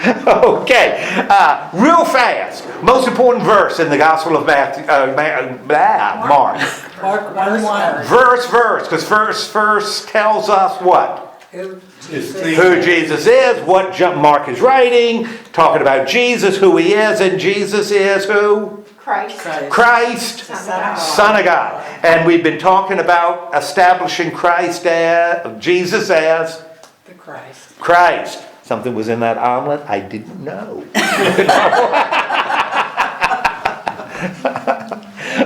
Okay, real fast. Most important verse in the Gospel of Mark. Mark 1:1. Verse, because verse tells us what? Who Jesus is, what Mark is writing, talking about Jesus, who he is, and Jesus is who? Christ, Son of God. And we've been talking about establishing Jesus as The Christ. Christ. Something was in that omelet I didn't know.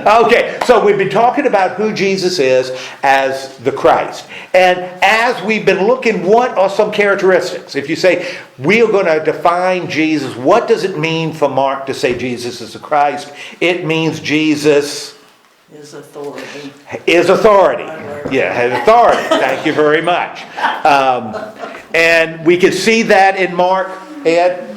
Okay, so we've been talking about who Jesus is as the Christ. And as we've been looking, what are some characteristics? If you say, we are going to define Jesus, what does it mean for Mark to say Jesus is the Christ? It means Jesus Is authority. Is authority. Yeah, has authority. Thank you very much. And we can see that in Mark. Ed?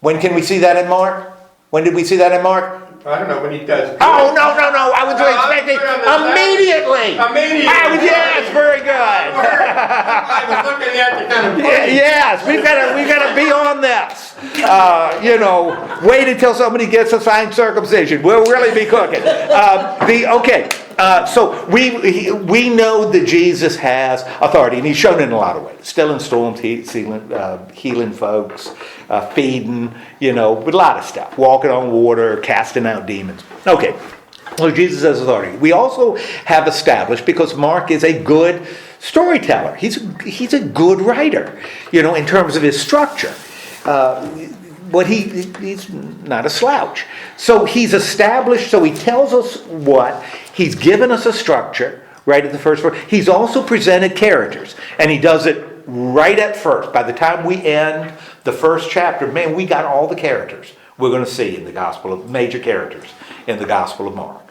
When can we see that in Mark? When did we see that in Mark? I don't know when he does. Oh, no. I was expecting immediately. Yes, very good. I was looking at you kind of funny. Yes, we've got to be on this. Wait until somebody gets a signed circumcision. We'll really be cooking. So we know that Jesus has authority, and he's shown it in a lot of ways. Stilling storms, healing folks, feeding, with a lot of stuff. Walking on water, casting out demons. Okay, well, Jesus has authority. We also have established, because Mark is a good storyteller. He's a good writer, in terms of his structure. But he's not a slouch. So he's established, so he tells us what. He's given us a structure right at the first verse. He's also presented characters. And he does it right at first. By the time we end the first chapter, man, we got all the characters we're going to see in the Gospel of major characters in the Gospel of Mark.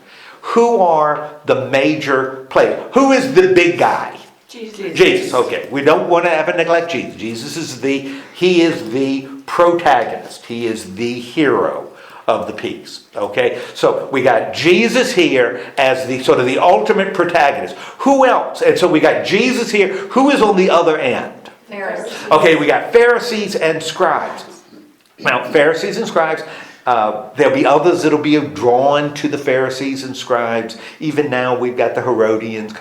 Who are the major players? Who is the big guy? Jesus. Okay. We don't want to ever neglect Jesus. Jesus is the protagonist. He is the hero of the piece. Okay? So we got Jesus here as the sort of the ultimate protagonist. Who else? And so we got Jesus here. Who is on the other end? Pharisees. Okay, we got Pharisees and scribes. Now, Pharisees and scribes, there'll be others that'll be drawn to the Pharisees and scribes. Even now, we've got the Herodians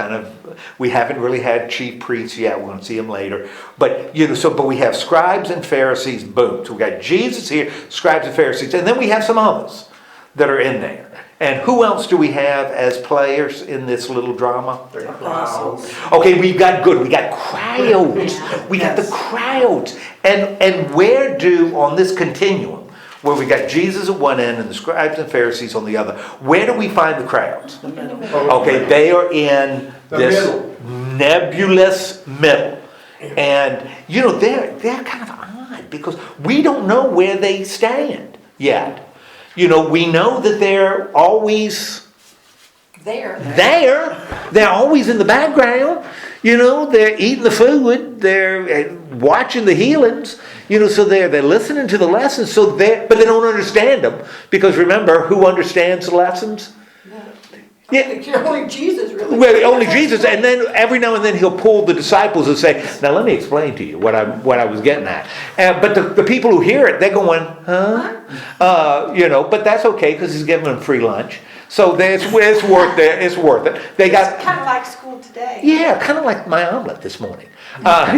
we haven't really had chief priests yet. We're going to see them later. But, but we have scribes and Pharisees, boom. So we got Jesus here, scribes and Pharisees. And then we have some others that are in there. And who else do we have as players in this little drama? Apostles. Okay, we got crowds. We got the crowds. And where on this continuum, where we got Jesus at one end and the scribes and Pharisees on the other, where do we find the crowds? The middle. Okay, they are in this nebulous middle. And, they're kind of odd because we don't know where they stand yet. We know that they're always There. They're always in the background. They're eating the food. They're watching the healings. So they're listening to the lessons. But they don't understand them because remember, who understands the lessons? Yeah. Only Jesus really. Well, only Jesus, and then every now and then he'll pull the disciples and say, "Now let me explain to you what I was getting at." But the people who hear it, they're going, "Huh?" But that's okay because he's giving them free lunch, so it's worth it. It's worth it. It's kind of like school today. Yeah, kind of like my omelet this morning. But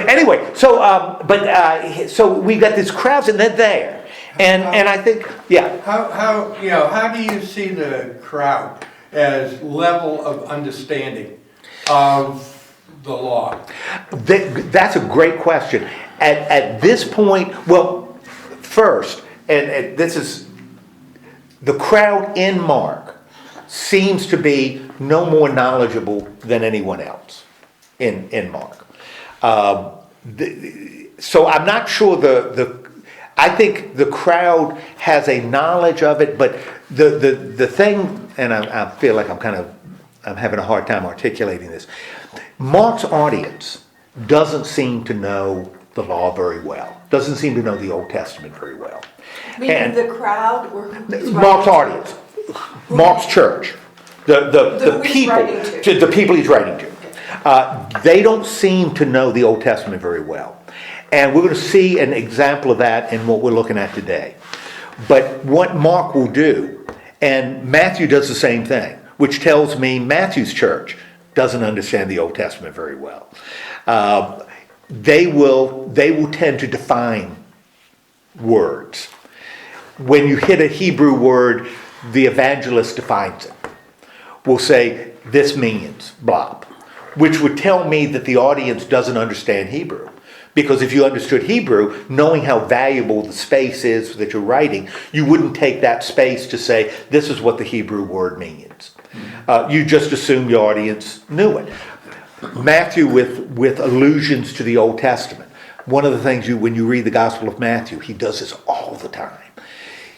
anyway, so we got these crowds, and they're there. And I think, yeah. How do you see the crowd as level of understanding of the law? That's a great question. At this point, well, first, and this is the crowd in Mark seems to be no more knowledgeable than anyone else in Mark. So I'm not sure I think the crowd has a knowledge of it, but the thing, and I feel like I'm having a hard time articulating this. Mark's audience doesn't seem to know the law very well. Doesn't seem to know the Old Testament very well. Meaning the crowd or Mark's audience, Mark's church, the people he's writing to. They don't seem to know the Old Testament very well. And we're going to see an example of that in what we're looking at today. But what Mark will do, and Matthew does the same thing, which tells me Matthew's church doesn't understand the Old Testament very well. They will tend to define words. When you hit a Hebrew word, the evangelist defines it. Will say, this means blah, which would tell me that the audience doesn't understand Hebrew. Because if you understood Hebrew, knowing how valuable the space is that you're writing, you wouldn't take that space to say, this is what the Hebrew word means. You just assume your audience knew it. Matthew with allusions to the Old Testament. One of the things when you read the Gospel of Matthew, he does this all the time.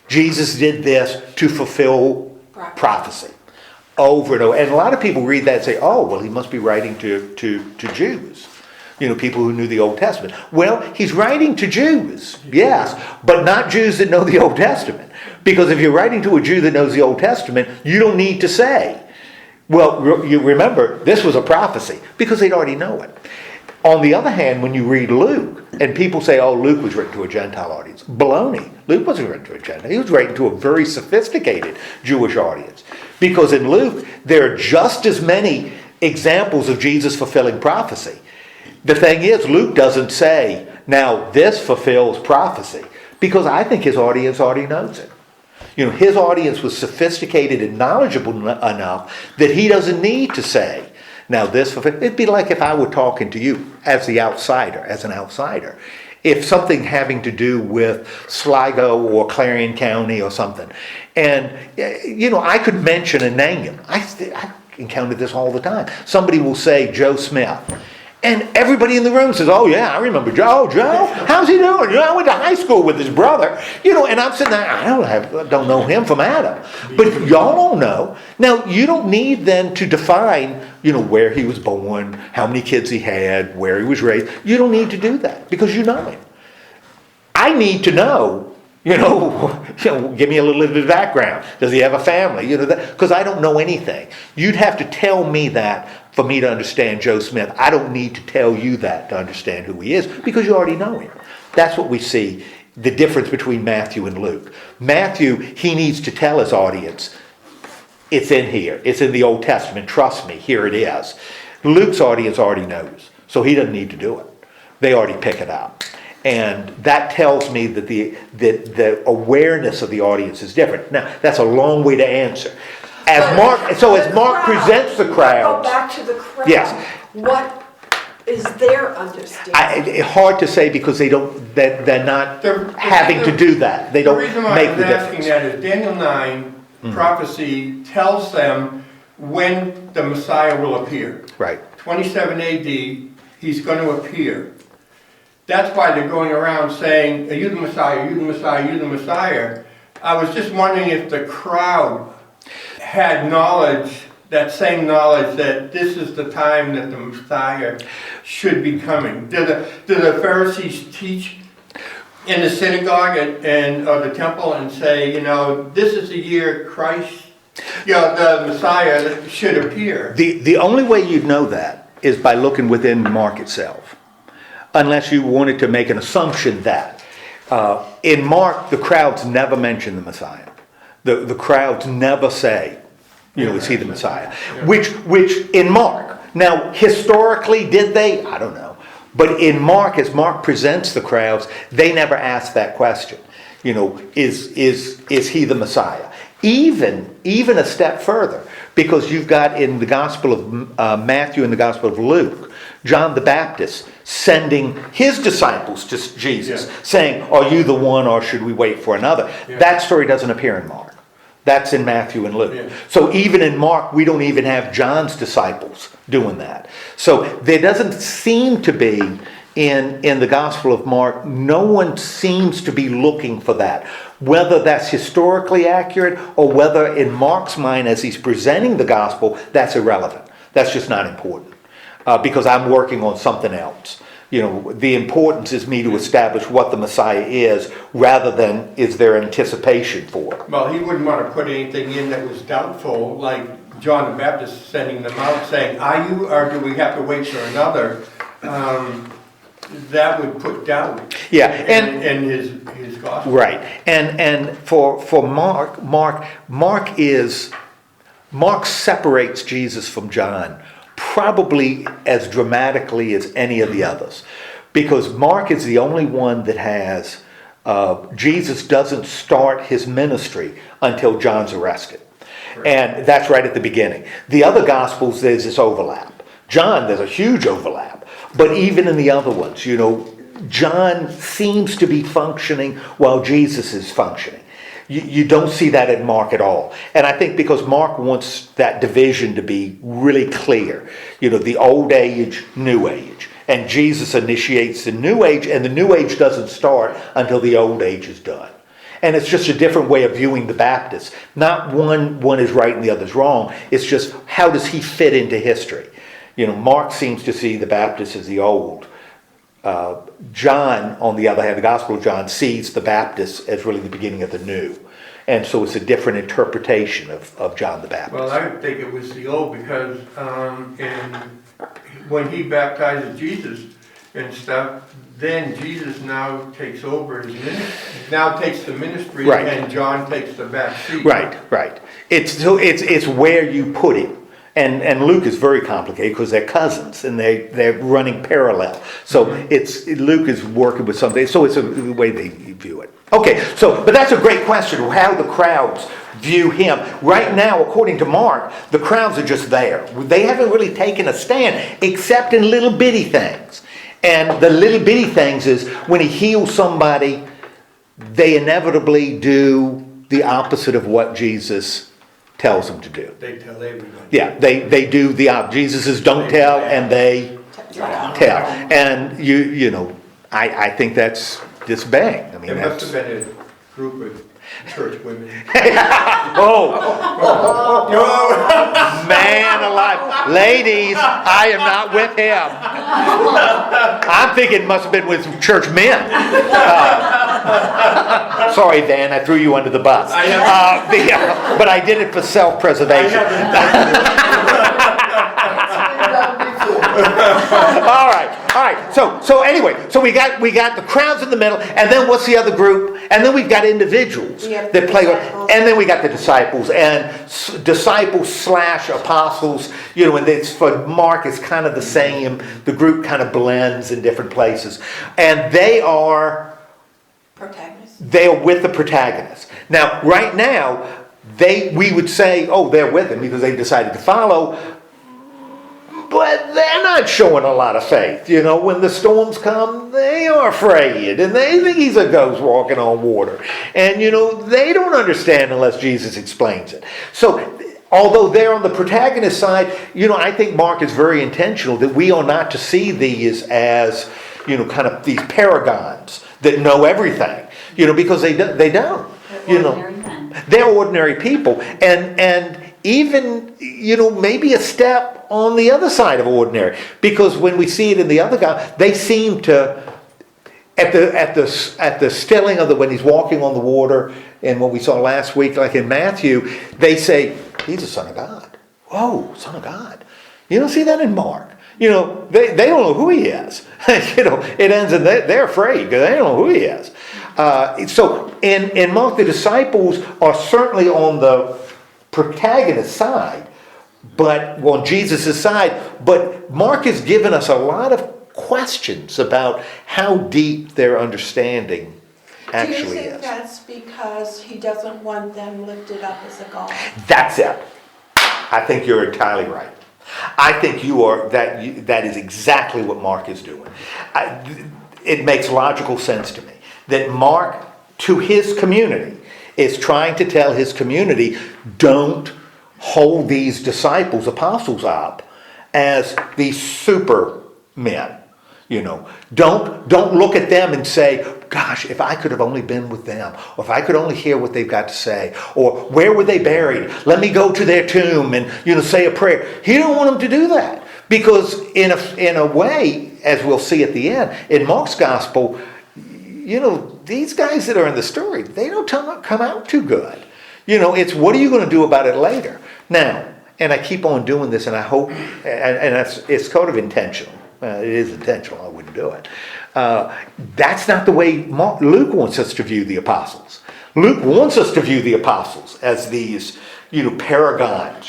Jesus did this to fulfill prophecy over and over. And a lot of people read that and say, oh, well, he must be writing to Jews. People who knew the Old Testament. Well, he's writing to Jews, yes, but not Jews that know the Old Testament. Because if you're writing to a Jew that knows the Old Testament, you don't need to say, well, you remember, this was a prophecy, because they'd already know it. On the other hand, when you read Luke, and people say, oh, Luke was written to a Gentile audience. Baloney. Luke wasn't written to a Gentile. He was written to a very sophisticated Jewish audience. Because in Luke, there are just as many examples of Jesus fulfilling prophecy. The thing is, Luke doesn't say, now this fulfills prophecy, because I think his audience already knows it. His audience was sophisticated and knowledgeable enough that he doesn't need to say, now this fulfills. It'd be like if I were talking to you as an outsider. If something having to do with Sligo or Clarion County or something, and, I could mention a name. I encounter this all the time. Somebody will say Joe Smith. And everybody in the room says, oh yeah, I remember Joe. How's he doing? I went to high school with his brother. And I'm sitting there, I don't know him from Adam. But y'all don't know. Now, you don't need then to define, where he was born, how many kids he had, where he was raised. You don't need to do that because you know him. I need to know, give me a little bit of background. Does he have a family? Because I don't know anything. You'd have to tell me that for me to understand Joe Smith. I don't need to tell you that to understand who he is because you already know him. That's what we see, the difference between Matthew and Luke. Matthew, he needs to tell his audience, it's in here. It's in the Old Testament. Trust me, here it is. Luke's audience already knows, so he doesn't need to do it. They already pick it up. And that tells me that the awareness of the audience is different. Now, that's a long way to answer. As Mark presents the crowd. Go back to the crowd. Yes. What is their understanding? It's hard to say because they're not having to do that. They don't make the difference. The reason why I'm asking that is Daniel 9 prophecy tells them when the Messiah will appear. Right. 27 AD, he's going to appear. That's why they're going around saying, are you the Messiah, are you the Messiah, are you the Messiah? I was just wondering if the crowd had knowledge, that same knowledge that this is the time that the Messiah should be coming. Do the Pharisees teach in the synagogue or the temple and say, this is the year Christ, the Messiah should appear? The only way you'd know that is by looking within Mark itself. Unless you wanted to make an assumption that. In Mark, the crowds never mention the Messiah. The crowds never say, is he the Messiah? Yeah. Which in Mark. Now, historically, did they? I don't know. But in Mark, as Mark presents the crowds, they never ask that question. Is he the Messiah? Even a step further, because you've got in the Gospel of Matthew and the Gospel of Luke, John the Baptist sending his disciples to Jesus, saying, are you the one or should we wait for another? Yeah. That story doesn't appear in Mark. That's in Matthew and Luke. Yeah. So even in Mark, we don't even have John's disciples doing that. So there doesn't seem to be, in the Gospel of Mark, no one seems to be looking for that. Whether that's historically accurate or whether in Mark's mind, as he's presenting the Gospel, that's irrelevant. That's just not important. Because I'm working on something else. The importance is me to establish what the Messiah is rather than is there anticipation for it. Well, he wouldn't want to put anything in that was doubtful, like John the Baptist sending them out saying, are you, or do we have to wait for another? That would put doubt in his gospel. Right. And for Mark separates Jesus from John probably as dramatically as any of the others. Because Mark is the only one that has, Jesus doesn't start his ministry until John's arrested. Right. And that's right at the beginning. The other Gospels, there's this overlap. John, there's a huge overlap. But even in the other ones, John seems to be functioning while Jesus is functioning. You don't see that in Mark at all. And I think because Mark wants that division to be really clear. The old age, new age. And Jesus initiates the new age, and the new age doesn't start until the old age is done. And it's just a different way of viewing the Baptists. Not one is right and the other's wrong. It's just, how does he fit into history? Mark seems to see the Baptists as the old. John, on the other hand, the Gospel of John sees the Baptists as really the beginning of the new. And so it's a different interpretation of John the Baptist. Well, I think it was the old because when he baptizes Jesus and stuff, then Jesus now takes over his ministry, now takes the ministry, right. And John takes the back seat. Right. It's where you put it. And Luke is very complicated because they're cousins and they're running parallel. So Luke is working with something. So it's the way they view it. Okay, but that's a great question, how the crowds view him. Right now, according to Mark, the crowds are just there. They haven't really taken a stand except in little bitty things. And the little bitty things is when he heals somebody, they inevitably do the opposite of what Jesus tells them to do. They tell everybody. Yeah, they do the opposite. Jesus says don't tell, and they tell. And I think that's just bang. I mean, there must have been a group of church women. Man alive. Ladies, I am not with him. I'm thinking it must have been with church men. Sorry, Van, I threw you under the bus. But I did it for self-preservation. All right. So anyway, we got the crowds in the middle, and then what's the other group? And then we've got individuals that play, and then we got the disciples and disciples / apostles. And it's for Mark, it's kind of the same. The group kind of blends in different places, and they are protagonists. They are with the protagonists. Now, right now, we would say, they're with him because they decided to follow. But they're not showing a lot of faith. When the storms come, they are afraid. And they think he's a ghost walking on water. And, they don't understand unless Jesus explains it. So, although they're on the protagonist side, I think Mark is very intentional that we are not to see these as, kind of these paragons that know everything. Because they don't. They're ordinary people. And even, maybe a step on the other side of ordinary. Because when we see it in the other guy, they seem to, at the stilling of when he's walking on the water, and what we saw last week, like in Matthew, they say, he's the Son of God. Whoa, Son of God. You don't see that in Mark. They don't know who he is. It ends in they're afraid because they don't know who he is. So in Mark, the disciples are certainly on the protagonist side, but on Jesus' side. But Mark has given us a lot of questions about how deep their understanding actually is. Do you think that's because he doesn't want them lifted up as a god? That's it. I think you're entirely right. I think that is exactly what Mark is doing. It makes logical sense to me that Mark, to his community, is trying to tell his community, don't hold these disciples, apostles, up as these supermen. Don't look at them and say, gosh, if I could have only been with them, or if I could only hear what they've got to say, or where were they buried? Let me go to their tomb and say a prayer. He don't want them to do that, because in a way, as we'll see at the end in Mark's gospel, these guys that are in the story, they don't come out too good. It's what are you going to do about it later? Now, and I keep on doing this, and I hope, and it's kind of intentional. It is intentional. I wouldn't do it. That's not the way Luke wants us to view the apostles. Luke wants us to view the apostles as these, paragons.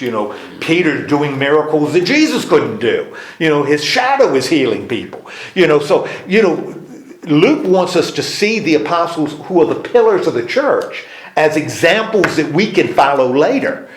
Peter doing miracles that Jesus couldn't do. His shadow is healing people. Luke wants us to see the apostles, who are the pillars of the church, as examples that we can follow later.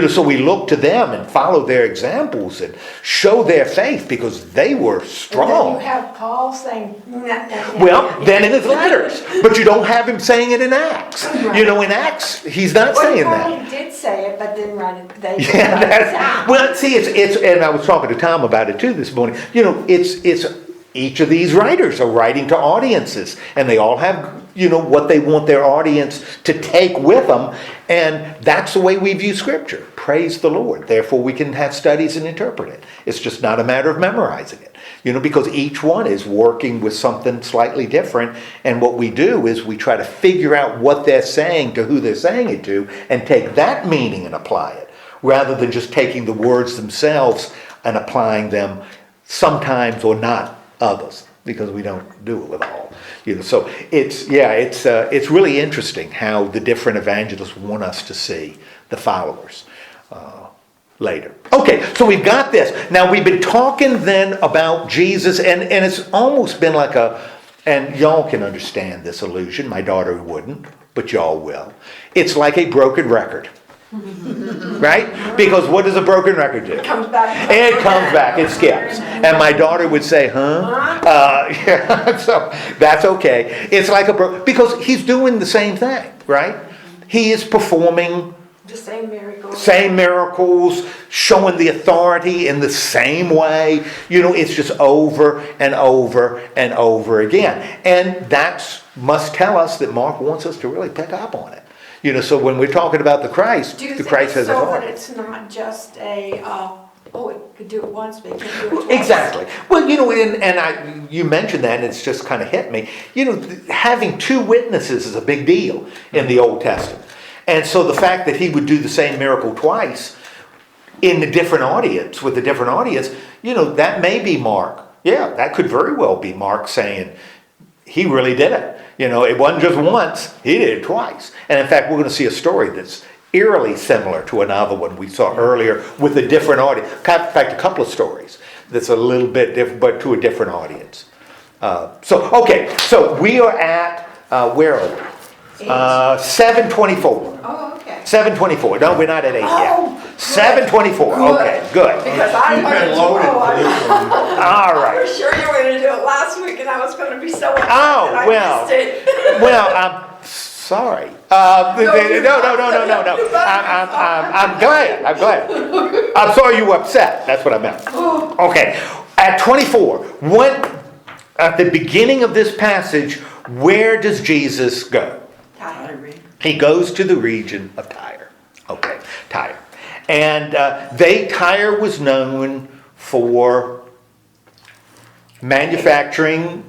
So we look to them and follow their examples and show their faith, because they were strong. And then you have Paul saying, nah, nah, nah, Well, nah, then in his letters. But you don't have him saying it in Acts. Right. In Acts, he's not saying that. He did say it, but didn't write it. They didn't Yeah, write it down. well, see, it's, and I was talking to Tom about it too this morning. It's each of these writers are writing to audiences, and they all have, what they want their audience to take with them, and that's the way we view Scripture. Praise the Lord. Therefore, we can have studies and interpret it. It's just not a matter of memorizing it, because each one is working with something slightly different, and what we do is we try to figure out what they're saying to who they're saying it to, and take that meaning and apply it, rather than just taking the words themselves and applying them sometimes or not others, because we don't do it with all. So it's really interesting how the different evangelists want us to see the followers later. Okay, so we've got this. Now we've been talking then about Jesus, and it's almost been like and y'all can understand this illusion. My daughter wouldn't, but y'all will. It's like a broken record. Right? Because what does a broken record do? It comes back. It comes back. It skips. And my daughter would say, huh? So that's okay. It's like because he's doing the same thing, right? He is performing The same miracles. same miracles, showing the authority in the same way. It's just over and over and over again. And that must tell us that Mark wants us to really pick up on it. So when we're talking about the Christ, Do you the think Christ has so that authority. it's not just it could do it once, but it can't do it twice? Exactly. Well, you mentioned that, and it's just kind of hit me. Having two witnesses is a big deal in the Old Testament. And so the fact that he would do the same miracle twice in a different audience, with a different audience, that may be Mark. Yeah, that could very well be Mark saying, he really did it. It wasn't just once, he did it twice. And in fact, we're going to see a story that's eerily similar to another one we saw earlier with a different audience. In fact, a couple of stories that's a little bit different, but to a different audience. So we are at, where are we? 7:24. Oh, okay. 7:24. No, we're not at 8 Oh, yet. 7:24. Okay, good. Because I You've wanted been to loaded know. for this one. All I right. was sure you were going to do it last week, and I was going to be so upset Oh, that I well. missed it. Well, I'm sorry. No. I'm glad. I'm sorry you were upset. That's what I meant. Okay. At 24, at the beginning of this passage, where does Jesus go? He goes to the region of Tyre. Okay, Tyre. And Tyre was known for manufacturing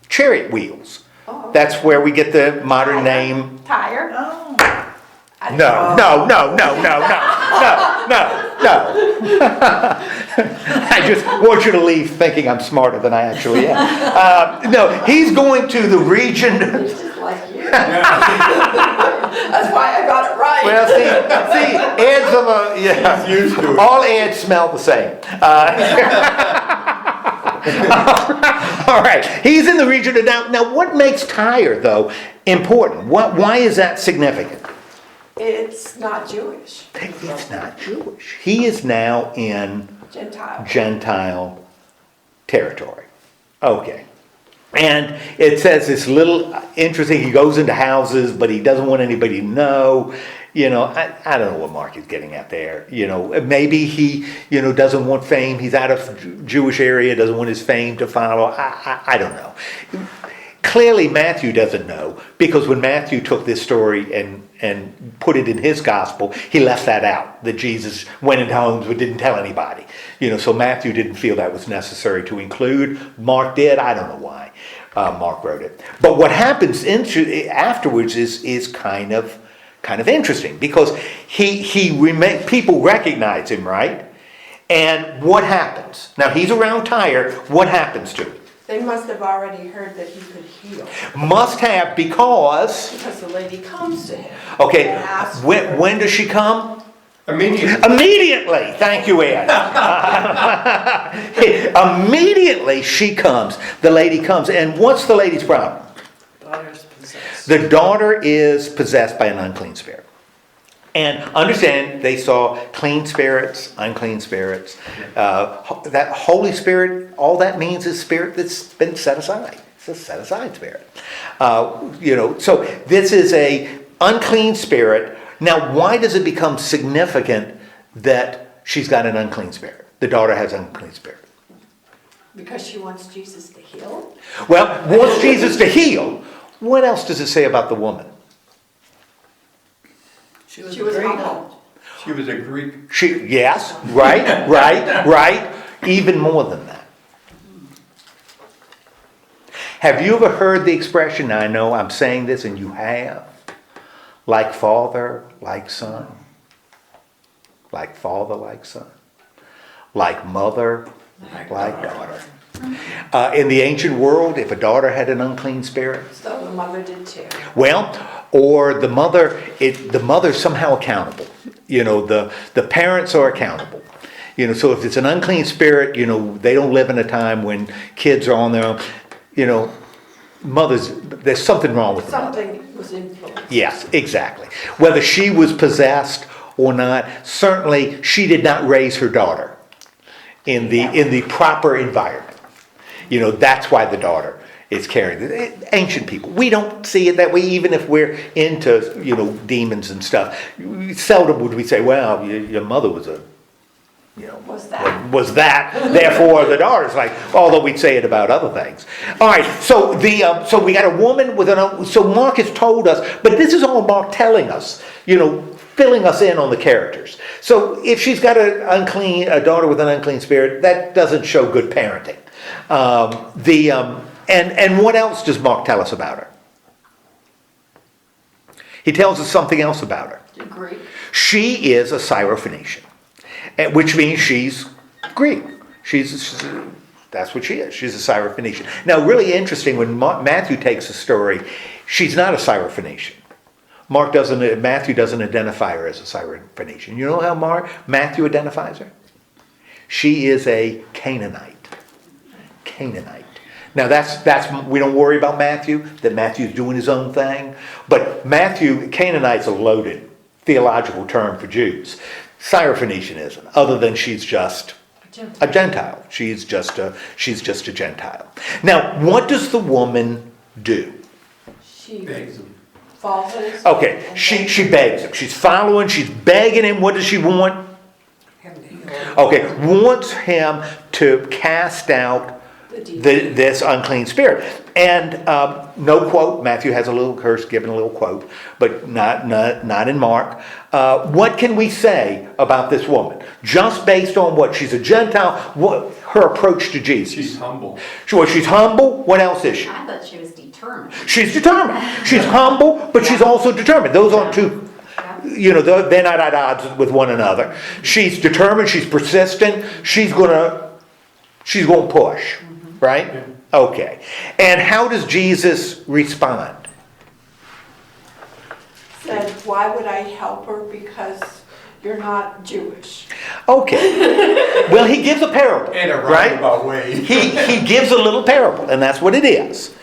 chariot wheels. Oh. That's where we get the modern name. Tire? Oh, No. I just want you to leave thinking I'm smarter than I actually am. No, he's going to the region. It's just like you. That's why I got it right. Well, see, ads of yeah. He's used to it. All ads smell the same. All right, he's in the region of now. What makes Tyre though important? Why is that significant? It's not Jewish. It's not Jewish. He is now in Gentile territory. Okay. And it says this little interesting, he goes into houses, but he doesn't want anybody to know. I don't know what Mark is getting at there. Maybe he, doesn't want fame. He's out of Jewish area, doesn't want his fame to follow. I don't know. Clearly Matthew doesn't know, because when Matthew took this story and put it in his gospel, he left that out, that Jesus went into homes but didn't tell anybody. So Matthew didn't feel that was necessary to include. Mark did. I don't know why Mark wrote it. But what happens afterwards is kind of Kind of interesting, because people recognize him, right? And what happens? Now he's around Tyre. What happens to him? They must have already heard that he could heal. Must have, because Because the lady comes to him. okay. And asks When does she come? Immediately. Immediately. Thank you, Ed. Immediately she comes. The lady comes, and what's the lady's problem? Daughter's possessed. The daughter is possessed by an unclean spirit. And understand, they saw clean spirits, unclean spirits. That Holy Spirit, all that means is spirit that's been set aside. It's a set aside spirit. So this is a unclean spirit. Now, why does it become significant that she's got an unclean spirit? The daughter has an unclean spirit. because she wants Jesus to heal. Well, wants Jesus to heal. What else does it say about the woman? She was She was Greek. humbled. She was a Greek. Yes, right. Even more than that. Have you ever heard the expression, now I know I'm saying this and you have, like father, like son? Like father, like son? Like mother, like daughter? In the ancient world, if a daughter had an unclean spirit, So the mother did too. well, or the mother's somehow accountable. The parents are accountable. So if it's an unclean spirit, they don't live in a time when kids are on their own. There's something wrong with the mother. Something was influenced. Yes, exactly. Whether she was possessed or not, certainly she did not raise her daughter in the proper environment. That's why the daughter is carrying. Ancient people, we don't see it that way, even if we're into demons and stuff. Seldom would we say, well, your mother was a was that therefore the daughter's like, although we'd say it about other things. All right, so we got a woman with so Mark has told us, but this is all Mark telling us, filling us in on the characters. So if she's got a daughter with an unclean spirit, that doesn't show good parenting. And what else does Mark tell us about her? He tells us something else about her. Greek. She is a Syrophoenician, which means she's Greek. That's what she is. She's a Syrophoenician. Now, really interesting, when Matthew takes the story, she's not a Syrophoenician. Matthew doesn't identify her as a Syrophoenician. You know how Matthew identifies her? She is a Canaanite. Now that's we don't worry about Matthew, that Matthew's doing his own thing. But Canaanite's a loaded theological term for Jews. Syrophoenician isn't, other than she's just a Gentile. She's just a Gentile. Now, what does the woman do? She Begs him. follows. Okay, she begs him. She's following, she's begging him. What does she want? Okay, wants him to cast out this unclean spirit. And no quote, Matthew has a little curse, given a little quote, but not in Mark. What can we say about this woman? Just based on what? She's a Gentile, what her approach to Jesus? She's humble. She's humble. What else is she? I thought she was determined. She's determined. She's humble, but she's also determined. Those aren't two, they're not at odds with one another. She's determined, she's persistent, she's gonna push, right? Yeah. Okay. And how does Jesus respond? Said, why would I help her? Because you're not Jewish. Okay. Well, he gives a parable, In a right? roundabout way. He gives a little parable, and that's what it is.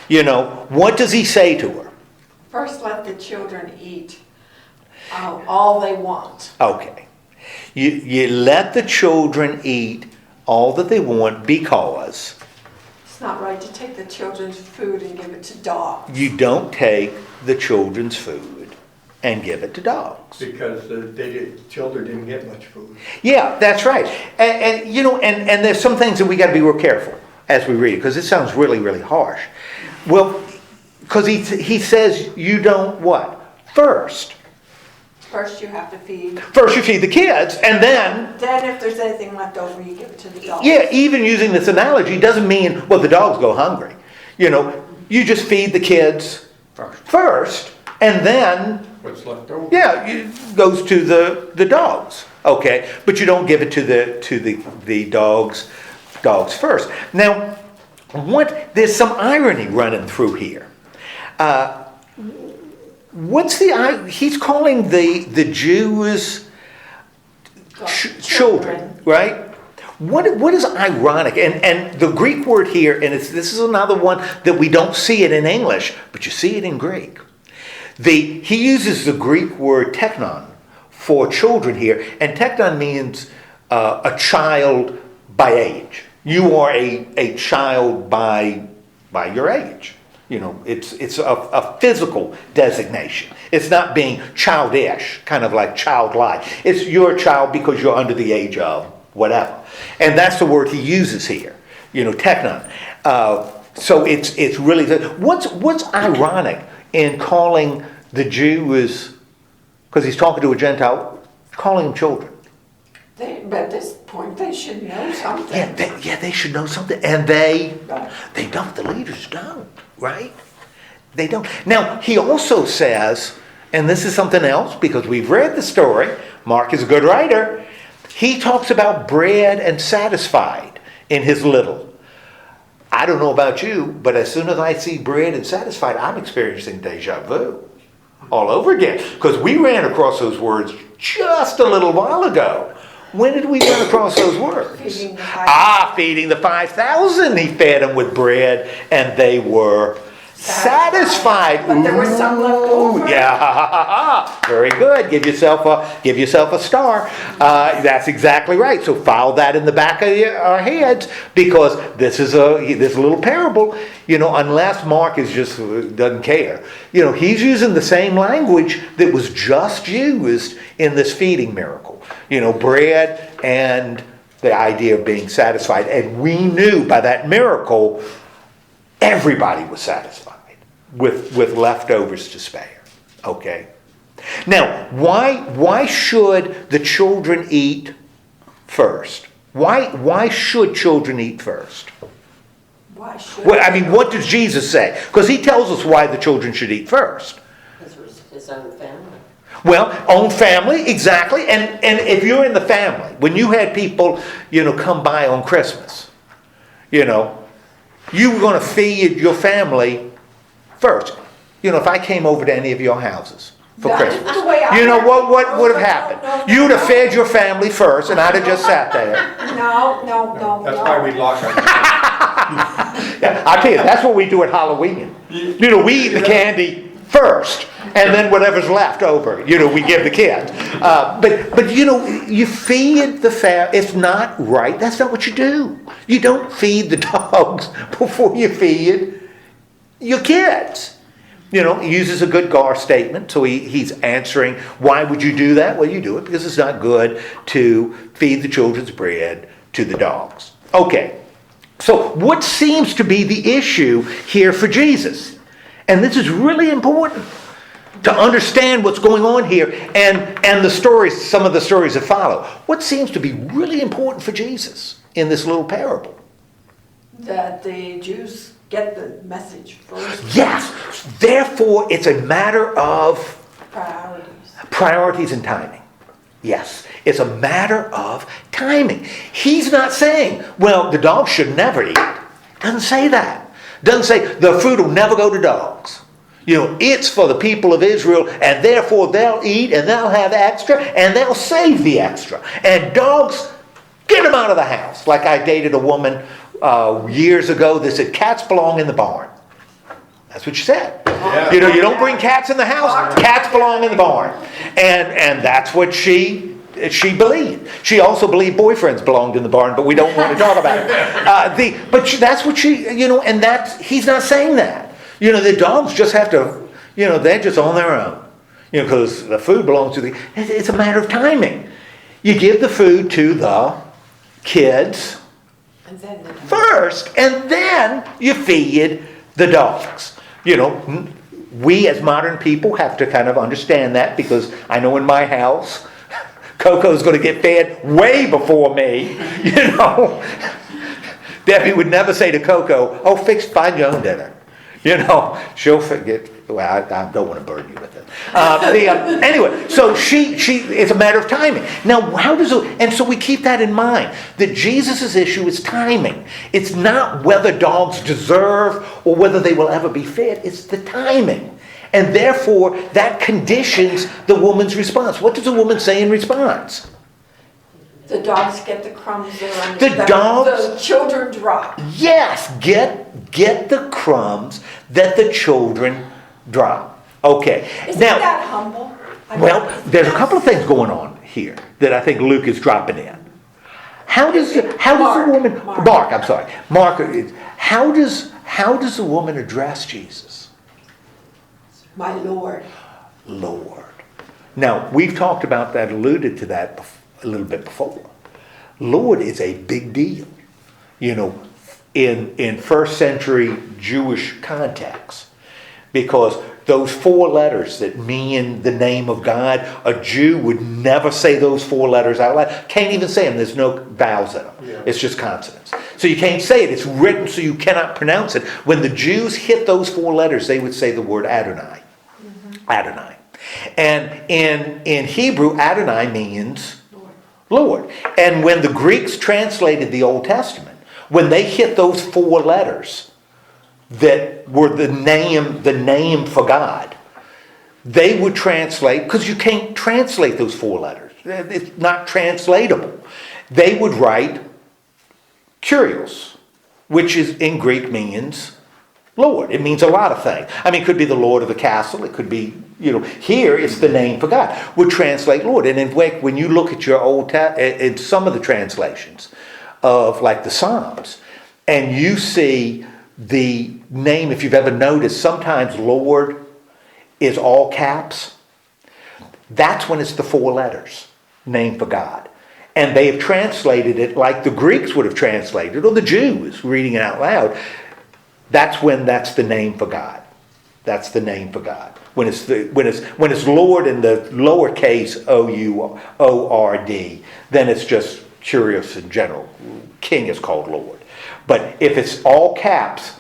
What does he say to her? First, let the children eat all they want. Okay. You let the children eat all that they want because It's not right to take the children's food and give it to dogs. you don't take the children's food and give it to dogs. Because children didn't get much food. Yeah, that's right. And there's some things that we got to be real careful as we read it, because it sounds really, really harsh. Well, because he says you don't what? First First, you have to feed. you feed the kids, and then Then, if there's anything left over, you give it to the dogs. yeah, even using this analogy doesn't mean, well, the dogs go hungry. You just feed the kids first, and then What's left over. Yeah, it goes to the dogs, okay? But you don't give it to the dogs first. Now, there's some irony running through here. He's calling the Jews children, right? What is ironic? And the Greek word here, and this is another one that we don't see it in English, but you see it in Greek. He uses the Greek word teknon for children here, and teknon means a child by age. You are a child by your age. You know, it's a physical designation. It's not being childish, kind of like childlike. It's you're a child because you're under the age of whatever. And that's the word he uses here, teknon. So it's really, what's ironic in calling the Jews, because he's talking to a Gentile, calling them children? But at this point, they should know something. Yeah, they should know something. And they don't. The leaders don't, right? They don't. Now, he also says, and this is something else, because we've read the story, Mark is a good writer, he talks about bread and satisfied in his little. I don't know about you, but as soon as I see bread and satisfied, I'm experiencing deja vu all over again. Because we ran across those words just a little while ago. When did we run across those words? Feeding the 5,000. He fed them with bread and they were satisfied. But there was some left over. Yeah, very good. Give yourself a star. That's exactly right. So file that in the back of our heads, because this is a little parable. Unless Mark doesn't care. He's using the same language that was just used in this feeding miracle. Bread and the idea of being satisfied, and we knew by that miracle everybody was satisfied with leftovers to spare. Okay. Now, why should the children eat first? Why should children eat first? Why should? Well, what does Jesus say? Because he tells us why the children should eat first. Because it was his own family. Well, own family, exactly. And if you're in the family, when you had people, come by on Christmas, you were going to feed your family first. If I came over to any of your houses for Christmas, what would have happened? You'd have fed your family first, and I'd have just sat there. No. That's why we lock our Yeah, I tell you, that's what we do at Halloween. We eat the candy first, and then whatever's left over, we give the kids. But you feed the family. It's not right. That's not what you do. You don't feed the dogs before you feed your kids. He uses a good Gar statement, so he's answering, why would you do that? Well, you do it because it's not good to feed the children's bread to the dogs. Okay, so what seems to be the issue here for Jesus? And this is really important to understand what's going on here and the stories, some of the stories that follow. What seems to be really important for Jesus in this little parable? That the Jews get the message first. Yes. Therefore, it's a matter of priorities and timing. Yes. It's a matter of timing. He's not saying, well, the dogs should never eat. Doesn't say that. Doesn't say the food will never go to dogs. It's for the people of Israel, and therefore they'll eat and they'll have extra and they'll save the extra. And dogs, get them out of the house. Like I dated a woman years ago that said cats belong in the barn. That's what she said. Yeah. You don't bring cats in the house. Cats belong in the barn. And that's what she believed. She also believed boyfriends belonged in the barn, but we don't want to talk about it. But that's what she, and he's not saying that. The dogs just have to, they're just on their own. Because the food belongs to it's a matter of timing. You give the food to the kids first, and then you feed the dogs. We as modern people have to kind of understand that, because I know in my house, Coco's going to get fed way before me. Debbie would never say to Coco, find your own dinner. She'll forget. well, I don't want to burden you with it. Anyway, so it's a matter of timing. Now, and so we keep that in mind, that Jesus' issue is timing. It's not whether dogs deserve or whether they will ever be fed, it's the timing. And therefore, that conditions the woman's response. What does a woman say in response? The dogs get the crumbs that are on The children drop. Yes, get the crumbs that the children drop. Okay. Isn't Now, that humble? well, there's a couple of things going on here that I think Luke is dropping in. How does the woman Mark? I'm sorry, Mark. How does the woman address Jesus? My Lord. Lord. Now we've talked about that, alluded to that a little bit before. Lord is a big deal, in first century Jewish context, because those 4 letters that mean the name of God, a Jew would never say those 4 letters out loud. Can't even say them. There's no vowels in them. Yeah. It's just consonants. So you can't say it. It's written so you cannot pronounce it. When the Jews hit those 4 letters, they would say the word Adonai. Mm-hmm. Adonai. And in Hebrew, Adonai means Lord. And when the Greeks translated the Old Testament, when they hit those 4 letters that were the name for God, they would translate, because you can't translate those 4 letters. It's not translatable. They would write Kyrios, which is in Greek means Lord. It means a lot of things. I mean, it could be the Lord of the castle. It could be, here it's the name for God. Would translate Lord. And in fact, when you look at your in some of the translations of like the Psalms, and you see the name, if you've ever noticed, sometimes Lord is all caps. That's when it's the 4 letters, name for God. And they have translated it like the Greeks would have translated, or the Jews reading it out loud. That's when that's the name for God. That's the name for God. When it's Lord in the lowercase O-U-O-R-D, then it's just Kyrios in general. King is called Lord. But if it's all caps,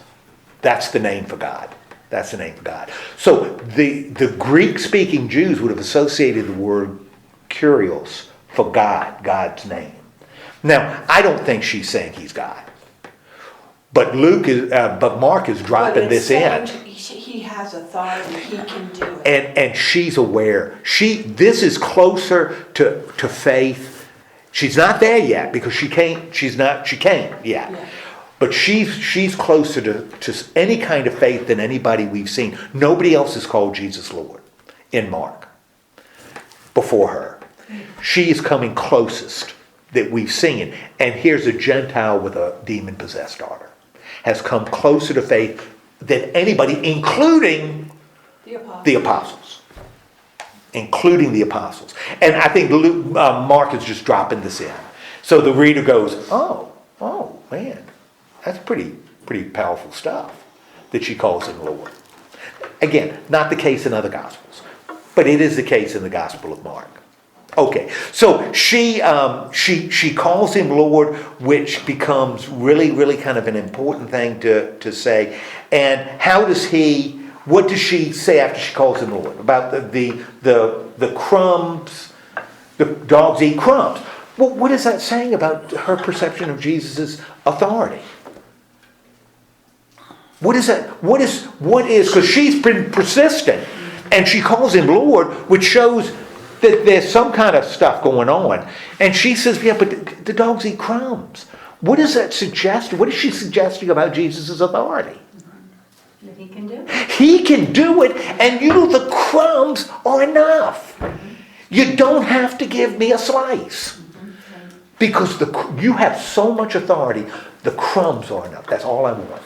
that's the name for God. That's the name for God. So the Greek-speaking Jews would have associated the word Kyrios for God, God's name. Now, I don't think she's saying he's God. But Mark is dropping this in. He has authority. He can do it. And she's aware. This is closer to faith. She's not there yet because she can't yet. Yeah. But she's closer to any kind of faith than anybody we've seen. Nobody else has called Jesus Lord in Mark before her. She is coming closest that we've seen. And here's a Gentile with a demon-possessed daughter. Has come closer to faith than anybody, including the apostles. Including the apostles. And I think Mark is just dropping this in. So the reader goes, oh, man, that's pretty powerful stuff that she calls him Lord. Again, not the case in other Gospels, but it is the case in the Gospel of Mark. Okay, so she calls him Lord, which becomes really, really kind of an important thing to say. And what does she say after she calls him Lord? About the crumbs, the dogs eat crumbs. Well, what is that saying about her perception of Jesus' authority? What is that? What is, because she's been persistent, and she calls him Lord, which shows that there's some kind of stuff going on. And she says, yeah, but the dogs eat crumbs. What does that suggest? What is she suggesting about Jesus' authority? That he can do it. He can do it, and the crumbs are enough. You don't have to give me a slice. Because you have so much authority, the crumbs are enough. That's all I want.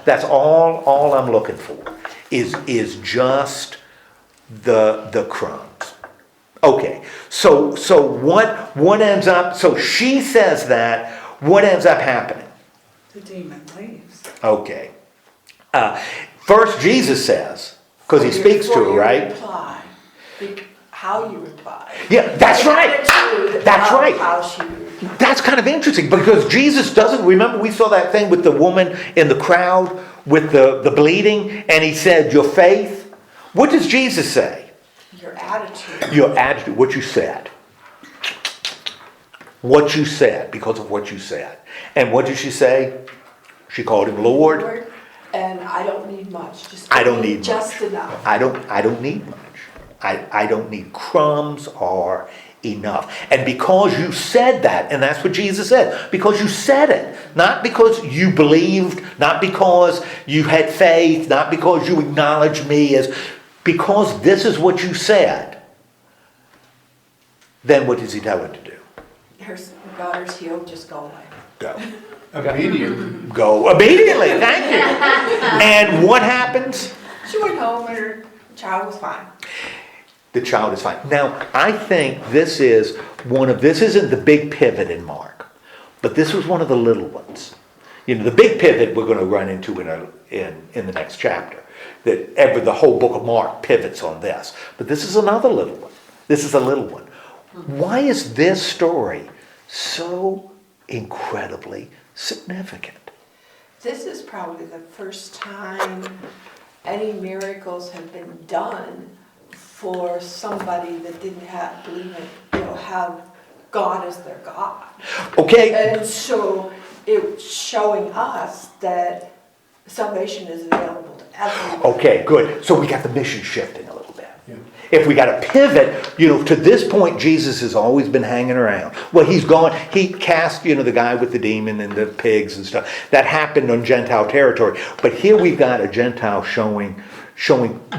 That's all I'm looking for is just the crumbs. Okay, so what ends up, so she says that, what ends up happening? The demon leaves. Okay. First Jesus says, because he speaks to her, right? Reply. How you reply. Yeah, that's right. That's right. How she replies. That's kind of interesting because Jesus doesn't, remember we saw that thing with the woman in the crowd with the bleeding, and he said, your faith. What does Jesus say? Your attitude. Your attitude, what you said. What you said, because of what you said. And what did she say? She called him Lord. Lord, and I don't need much. Just I don't give me need just much. enough. I don't need much. I don't need crumbs or enough. And because you said that, and that's what Jesus said, because you said it, not because you believed, not because you had faith, not because you acknowledged me as, because this is what you said, then what does he tell her to do? Your daughter's healed, just go away. Go. Immediately. Go immediately, thank you. And what happens? She went home and her child was fine. The child is fine. Now, I think this isn't the big pivot in Mark, but this was one of the little ones. You know, the big pivot we're going to run into in the next chapter. The whole book of Mark pivots on this. But this is another little one. This is a little one. Why is this story so incredibly significant? This is probably the first time any miracles have been done for somebody that didn't have God as their God. Okay. And so it's showing us that salvation is available to everyone. Okay, good. So we got the mission shifting a little bit. Yeah. If we got to pivot, to this point, Jesus has always been hanging around. Well, he's gone. He cast, the guy with the demon and the pigs and stuff. That happened on Gentile territory. But here we've got a Gentile showing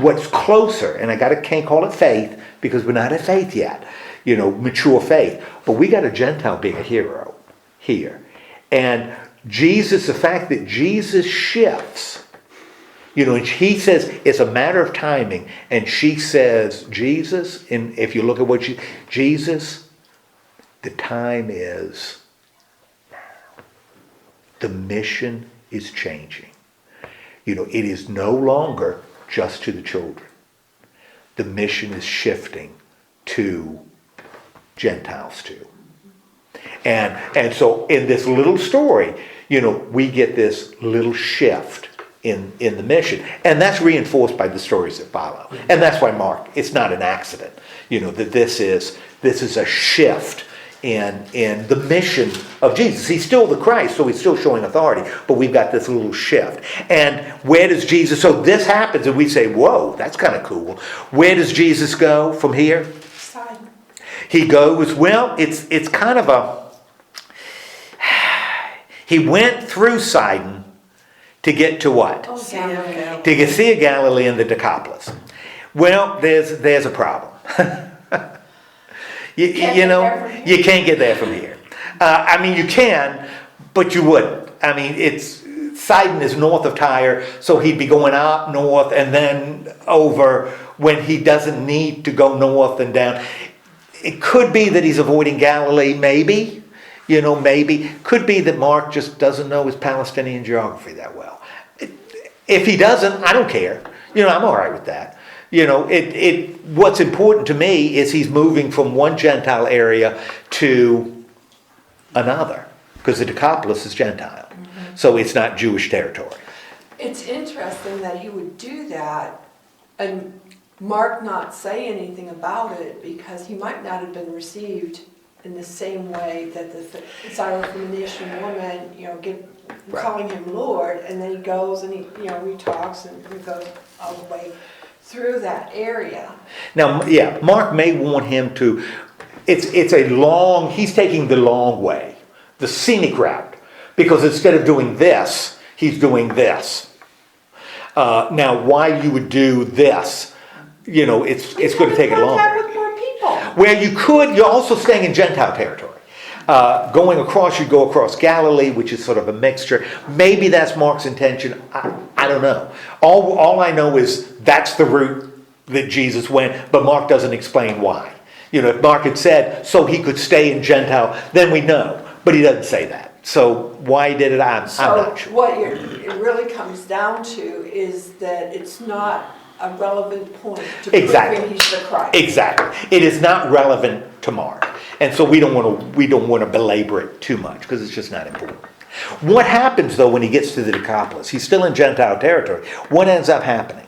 what's closer. And can't call it faith because we're not at faith yet. Mature faith. But we got a Gentile being a hero here. And Jesus, the fact that Jesus shifts, and he says it's a matter of timing, and she says, Jesus, and if you look at Jesus, the time is now. The mission is changing. It is no longer just to the children. The mission is shifting to Gentiles too. And so in this little story, we get this little shift in the mission. And that's reinforced by the stories that follow. And that's why Mark, it's not an accident, that this is a shift in the mission of Jesus. He's still the Christ, so he's still showing authority, but we've got this little shift. And where does Jesus, so this happens and we say, whoa, that's kind of cool. Where does Jesus go from here? Sidon. He goes, well, it's kind of he went through Sidon to get to what? Oh, Sea of Galilee. To get Sea of Galilee and the Decapolis. Well, there's a problem. you can't get there from here. You can, but you wouldn't. Sidon is north of Tyre, so he'd be going up north and then over when he doesn't need to go north and down. It could be that he's avoiding Galilee, maybe. Maybe. Could be that Mark just doesn't know his Palestinian geography that well. If he doesn't, I don't care. I'm all right with that. What's important to me is he's moving from one Gentile area to another, because the Decapolis is Gentile. Mm-hmm. So it's not Jewish territory. It's interesting that he would do that and Mark not say anything about it, because he might not have been received in the same way that the Syrophoenician woman, calling him Lord, and then he goes and he talks and he goes all the way through that area. Now, yeah, Mark may want him to, he's taking the long way, the scenic route, because instead of doing this, he's doing this. Now, why you would do this, it's going to take it longer. With more people. Where you're also staying in Gentile territory. Going across, you go across Galilee, which is sort of a mixture. Maybe that's Mark's intention. I don't know. All I know is that's the route that Jesus went, but Mark doesn't explain why. If Mark had said so he could stay in Gentile, then we know. But he doesn't say that. So why he did it, I'm not sure. What it really comes down to is that it's not a relevant point to proving he's the Christ. Exactly. It is not relevant to Mark. And so we don't want to belabor it too much because it's just not important. What happens though when he gets to the Decapolis? He's still in Gentile territory. What ends up happening?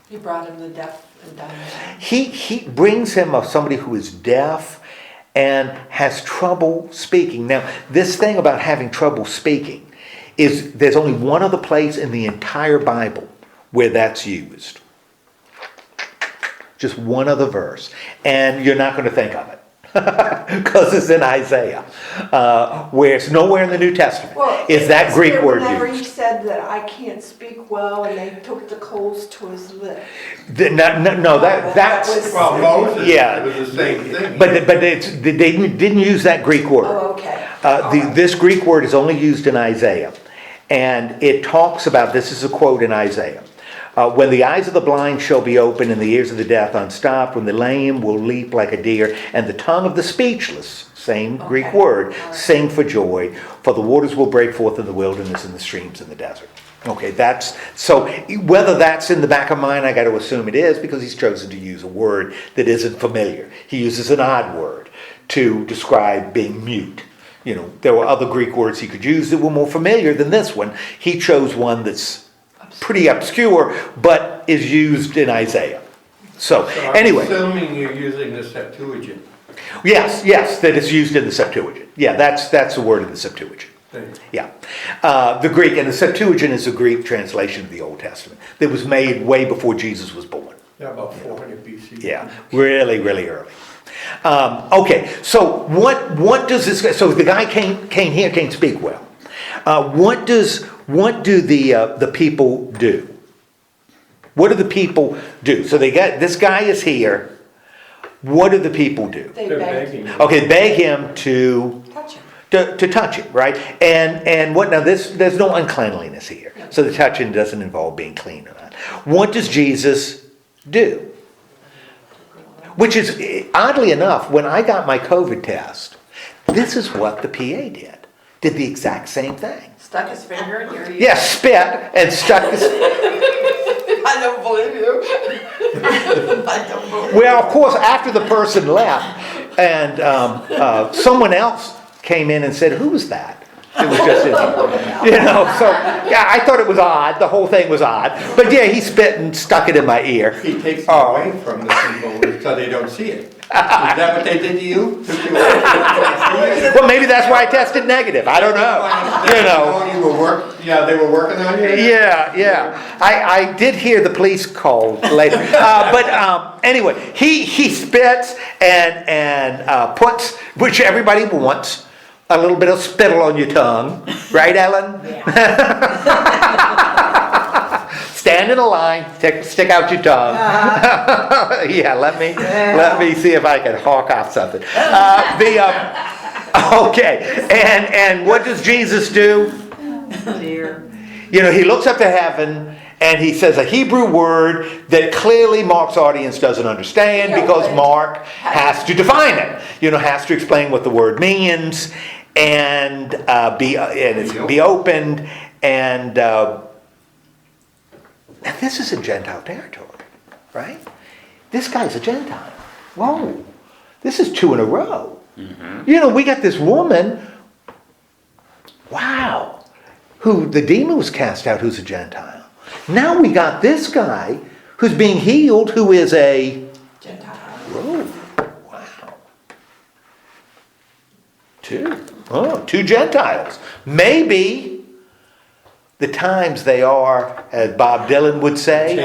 He brought him the deaf and dumb. He brings him of somebody who is deaf and has trouble speaking. Now, this thing about having trouble speaking is there's only one other place in the entire Bible where that's used. Just one other verse. And you're not going to think of it. Because it's in Isaiah. Where it's nowhere in the New Testament. Is that Greek word Whenever used? he said that I can't speak well and they took the coals to his lip. No, that's... Well, Moses, Yeah. it was the same thing. But they didn't use that Greek word. Oh, okay. This Greek word is only used in Isaiah. And it talks about, this is a quote in Isaiah. When the eyes of the blind shall be open and the ears of the deaf unstopped, when the lame will leap like a deer, and the tongue of the speechless, same Greek word, sing for joy, for the waters will break forth in the wilderness and the streams in the desert. Okay, so whether that's in the back of mine, I got to assume it is, because he's chosen to use a word that isn't familiar. He uses an odd word to describe being mute. You know, there were other Greek words he could use that were more familiar than this one. He chose one that's pretty obscure, but is used in Isaiah. So anyway. I'm assuming you're using the Septuagint. Yes, that is used in the Septuagint. Yeah, that's the word in the Septuagint. Yeah. The Greek, and the Septuagint is a Greek translation of the Old Testament that was made way before Jesus was born. Yeah, about 400 BC. Yeah, really, really early. Okay, so what does this guy, so the guy can't speak well. What do the people do? What do the people do? So this guy is here. What do the people do? They're begging. Okay, beg him to Touch him. to touch him, right? And what now? There's no uncleanliness here, so the touching doesn't involve being clean or not. What does Jesus do? Which is, oddly enough, when I got my COVID test, this is what the PA did. Did the exact same thing. Stuck his finger in your ear. Yeah, spit and stuck his... I don't believe you. I don't believe you. Well, of course, after the person left, and someone else came in and said, "Who was that?" It was just his, so yeah, I thought it was odd. The whole thing was odd. But yeah, he spit and stuck it in my ear. He takes it away from the people so they don't see it. Is that what they did to you? Took you away so they don't see it? Well, maybe that's why I tested negative. I don't know. They were working on you? Yeah. I did hear the police call later. But anyway, he spits and puts, which everybody wants, a little bit of spittle on your tongue. Right, Ellen? Yeah. Stand in a line, stick out your tongue. Yeah, let me see if I can hawk off something. Okay, and what does Jesus do? Dear. He looks up to heaven and he says a Hebrew word that clearly Mark's audience doesn't understand, because Mark has to define it. Has to explain what the word means and be opened and this is in Gentile territory, right? This guy's a Gentile. Whoa, this is 2 in a row. Mm-hmm. We got this woman, wow, who the demon was cast out, who's a Gentile. Now we got this guy who's being healed, who is a Gentile. Whoa, wow. 2 Gentiles. Maybe the times they are, as Bob Dylan would say,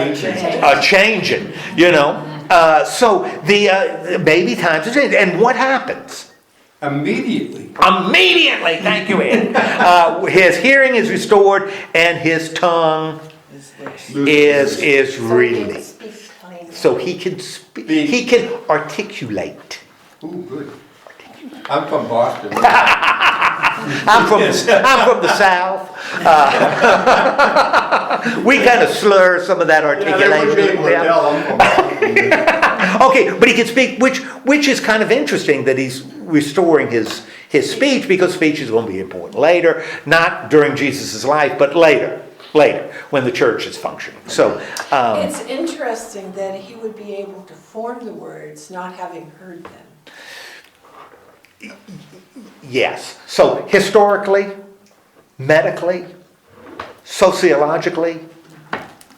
changing. So the maybe times are changing. And what happens? Immediately, thank you, Ed. His hearing is restored and his tongue is really. So he can speak. He can articulate. Ooh, good. I'm from Boston. I'm from the South. We kind of slur some of that articulation. Okay, but he can speak, which is kind of interesting that he's restoring his speech, because speech is going to be important later, not during Jesus' life, but later when the church is functioning. So it's interesting that he would be able to form the words not having heard them. Yes. So historically, medically, sociologically.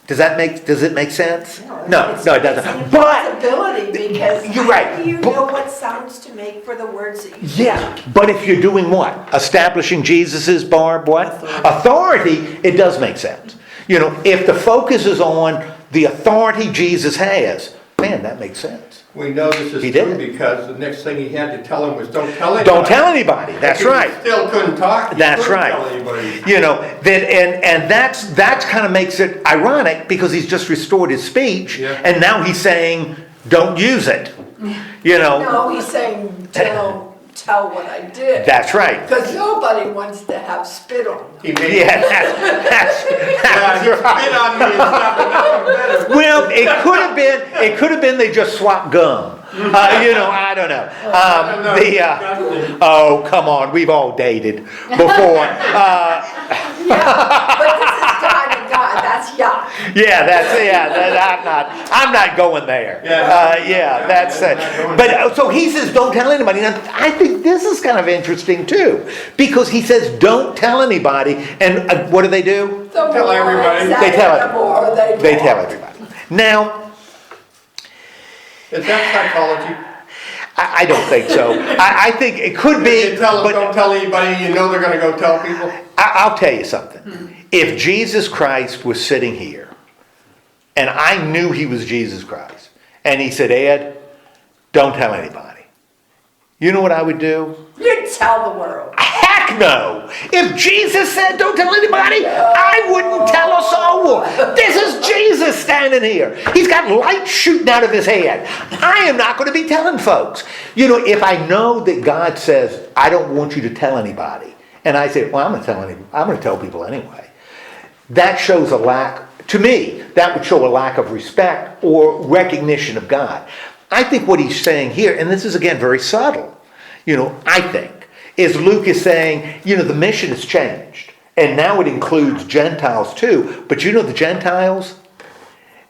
Does it make sense? No, it doesn't. It's an But impossibility because you're right. how do you But- know what sounds to make for the words that you yeah, but if you're doing what? Establishing Jesus's what? Authority, it does make sense. You know, if the focus is on the authority Jesus has, man, that makes sense. We know this is He true did. because the next thing he had to tell him was, don't tell anybody. Don't tell anybody. That's If he right. still couldn't talk, he That's couldn't right. tell anybody. You know, and that's kind of makes it ironic because he's just restored his speech, Yeah. and now he's saying, don't use it. You know, No, he's saying, don't tell what I did. that's right. Because nobody wants to have spit on them. He made Yeah, that's Yeah, he spit on me and stuff, and now I'm better. well, it could have been they just swapped gum. You know, I don't know. Oh, come on, we've all dated before. Yeah, but this is God and God, that's yuck. I'm not going there. Yeah. That's it. But so he says, don't tell anybody. Now, I think this is kind of interesting too, because he says, don't tell anybody, and what do? The Tell more everybody. I They say, tell the more They tell everybody. Now, Is that psychology? I don't think so. I think it could be. You tell them, but don't tell anybody, you know they're gonna go tell people? I'll tell you something. If Jesus Christ was sitting here, and I knew he was Jesus Christ, and he said, Ed, don't tell anybody. You know what I would do? You'd tell the world. Heck no! If Jesus said don't tell anybody, I wouldn't tell a soul. This is Jesus standing here. He's got light shooting out of his head. I am not going to be telling folks. You know, if I know that God says, I don't want you to tell anybody, and I say, well, I'm going to tell people anyway, that shows a lack, to me, that would show a lack of respect or recognition of God. I think what he's saying here, and this is again very subtle, you know, I think, is Luke is saying, you know, the mission has changed. And now it includes Gentiles too. But you know the Gentiles,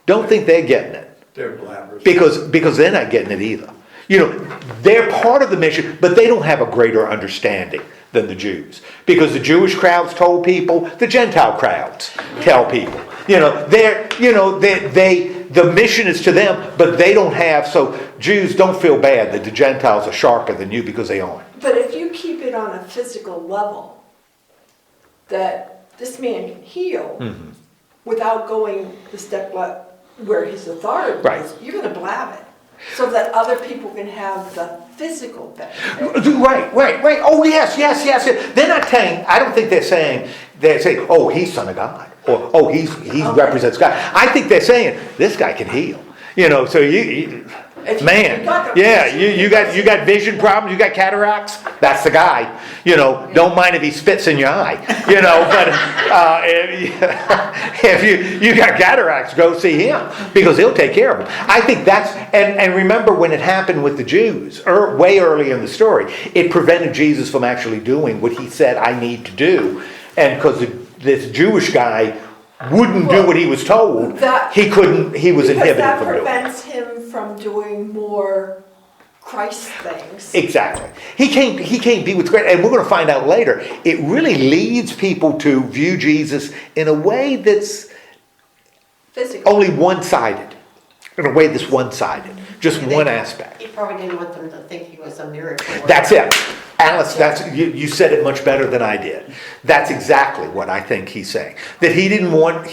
don't think they're getting it. They're blabbers. Because they're not getting it either. You know, they're part of the mission, but they don't have a greater understanding than the Jews. Because the Jewish crowds told people, the Gentile crowds tell people. You know, the mission is to them, but they don't have, so Jews don't feel bad that the Gentiles are sharper than you because they aren't. But if you keep it on a physical level, that this man can heal without going the step where his authority Right. is, you're going to blab it so that other people can have the physical benefit. Right. Oh, yes. They're not saying, I don't think they're saying, oh, he's Son of God. Or, oh, he represents God. I think they're saying, this guy can heal. You know, so you got vision problems, you got cataracts, that's the guy. You know, don't mind if he spits in your eye. You know, but if you got cataracts, go see him because he'll take care of them. I think that's, and remember when it happened with the Jews, way early in the story, it prevented Jesus from actually doing what he said, I need to do. And because this Jewish guy wouldn't do what he was told, he was inhibited from doing it. That prevents him from doing more Christ things. Exactly. He can't be with Christ. And we're going to find out later, it really leads people to view Jesus in a way that's Physically. only one-sided. In a way that's one-sided. Just one aspect. He probably didn't want them to think he was a miracle worker. That's it. Alice, you said it much better than I did. That's exactly what I think he's saying. That he didn't want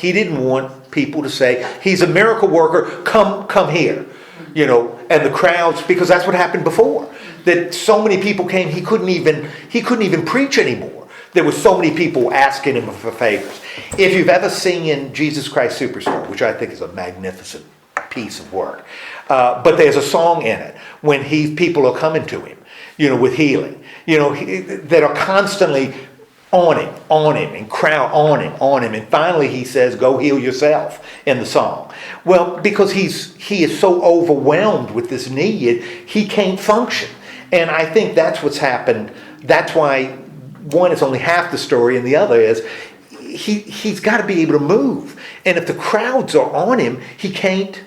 people to say, he's a miracle worker, come here. You know, and the crowds, because that's what happened before. That so many people came, he couldn't even preach anymore. There were so many people asking him for favors. If you've ever seen Jesus Christ Superstar, which I think is a magnificent piece of work, but there's a song in it when people are coming to him, you know, with healing, you know, that are constantly on him, and crowd on him, and finally he says, "Go heal yourself," in the song. Well, because he is so overwhelmed with this need, he can't function, and I think that's what's happened. That's why one is only half the story, and the other is he's got to be able to move, and if the crowds are on him, he can't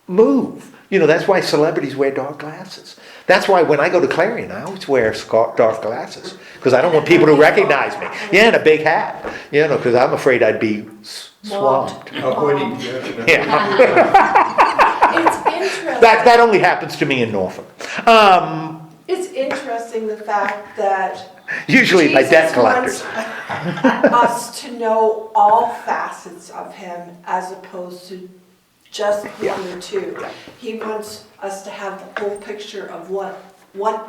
move. You know, that's why celebrities wear dark glasses. That's why when I go to Clarion, I always wear dark glasses. because I don't want people to recognize me. Yeah, and a big hat, because I'm afraid I'd be swamped. A hoodie, Yeah. It's interesting. That only happens to me in Norfolk. It's interesting the fact that Usually my debt collectors. Jesus wants us to know all facets of him as opposed to just one or two. He wants us to have the whole picture of what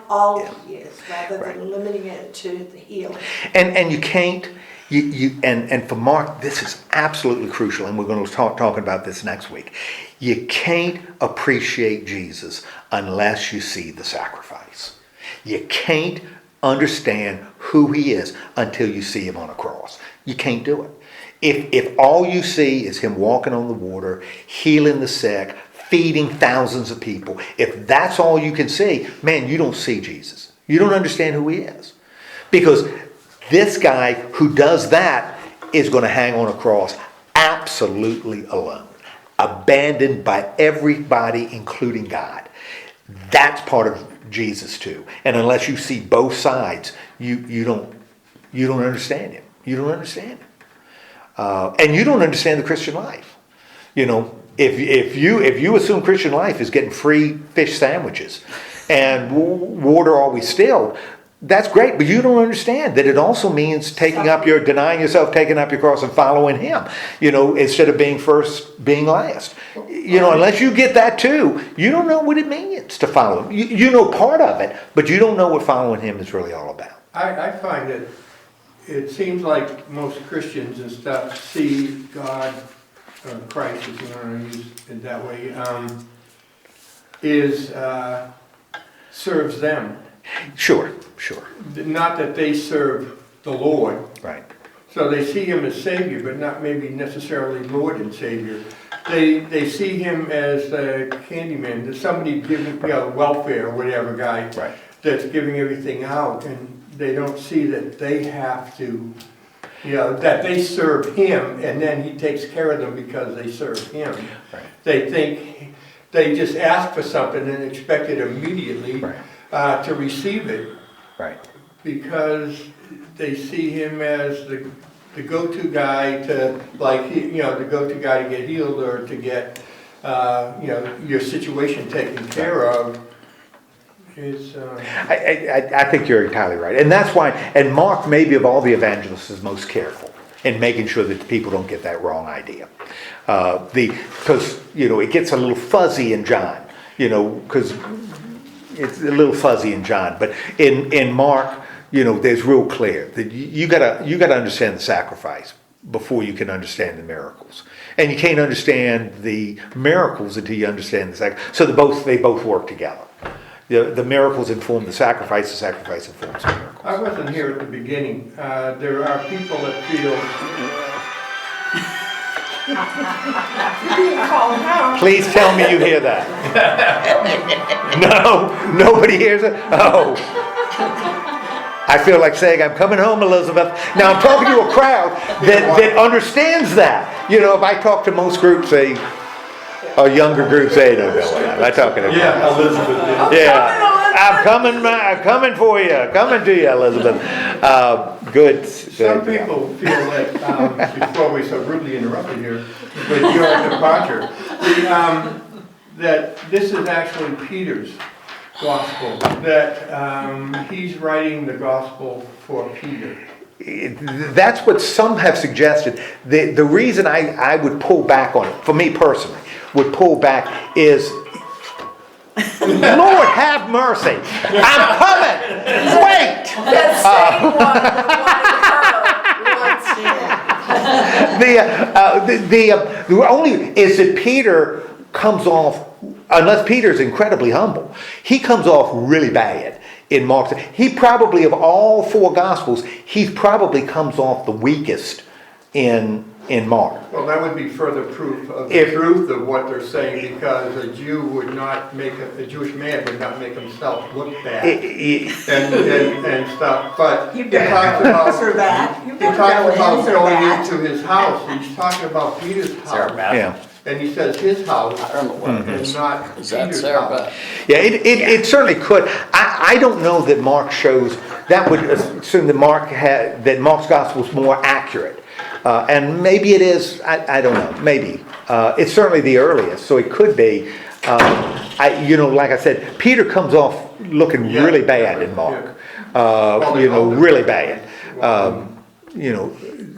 all he is, rather than limiting it to the healing. And you can't, and for Mark, this is absolutely crucial, and we're going to talking about this next week. You can't appreciate Jesus unless you see the sacrifice. You can't understand who he is until you see him on a cross. You can't do it. If all you see is him walking on the water, healing the sick, feeding thousands of people, if that's all you can see, man, you don't see Jesus. You don't understand who he is. Because this guy who does that is going to hang on a cross absolutely alone, abandoned by everybody, including God. That's part of Jesus too. And unless you see both sides, you don't understand him. You don't understand him. And you don't understand the Christian life. If you assume Christian life is getting free fish sandwiches and water always stilled, that's great, but you don't understand that it also means denying yourself, taking up your cross and following him, instead of being first, being last. Unless you get that too, you don't know what it means to follow him. You know part of it, but you don't know what following him is really all about. I find that it seems like most Christians and stuff see God, or Christ, if you want to use it that way, serves them. Sure. Not that they serve the Lord. Right. So they see him as Savior, but not maybe necessarily Lord and Savior. They see him as a handyman, as somebody giving welfare or whatever guy that's giving everything out, and they don't see that they have to, that they serve him, and then he takes care of them because they serve him. Right. They think they just ask for something and expect it immediately to receive it. Right. Because they see him as the go-to guy to, the go-to guy to get healed or to get, your situation taken care of. It's, I think you're entirely right. And that's why, and Mark, maybe of all the evangelists, is most careful in making sure that people don't get that wrong idea. Because, it gets a little fuzzy in John, because it's a little fuzzy in John. But in Mark, there's real clear that you gotta understand the sacrifice before you can understand the miracles. And you can't understand the miracles until you understand the sacrifice. So they both work together. The miracles inform the sacrifice informs the miracles. I wasn't here at the beginning. There are people that feel... Please tell me you hear that. No, nobody hears it? Oh. I feel like saying, I'm coming home, Elizabeth. Now I'm talking to a crowd that understands that. If I talk to most groups, or younger groups, they don't know what I'm talking about. Yeah, Elizabeth. Yeah. I'm coming for you. Coming to you, Elizabeth. Good. Some people feel that, before we so rudely interrupted here, with your departure, that this is actually Peter's gospel, that he's writing the gospel for Peter. That's what some have suggested. The reason I would pull back on it, for me personally, would pull back is, Lord have mercy, I'm coming, wait! That same one that wanted her, The only is that Peter comes off, unless Peter's incredibly humble, he comes off really bad in Mark. He probably, of all four Gospels, he probably comes off the weakest in Mark. Well, that would be further proof of the truth of what they're saying, because a Jew would not make a Jewish man would not make himself look bad and stuff. But he talks about going into his house. He's talking about Peter's house. and he says his house I don't know what it and is. not Is that Peter's Sarah house. Beth? Yeah, it certainly could. I don't know that Mark shows, that would assume that that Mark's gospel is more accurate. And maybe it is, I don't know, maybe. It's certainly the earliest, so it could be. Like I said, Peter comes off looking Yeah. really bad in Mark. Really bad.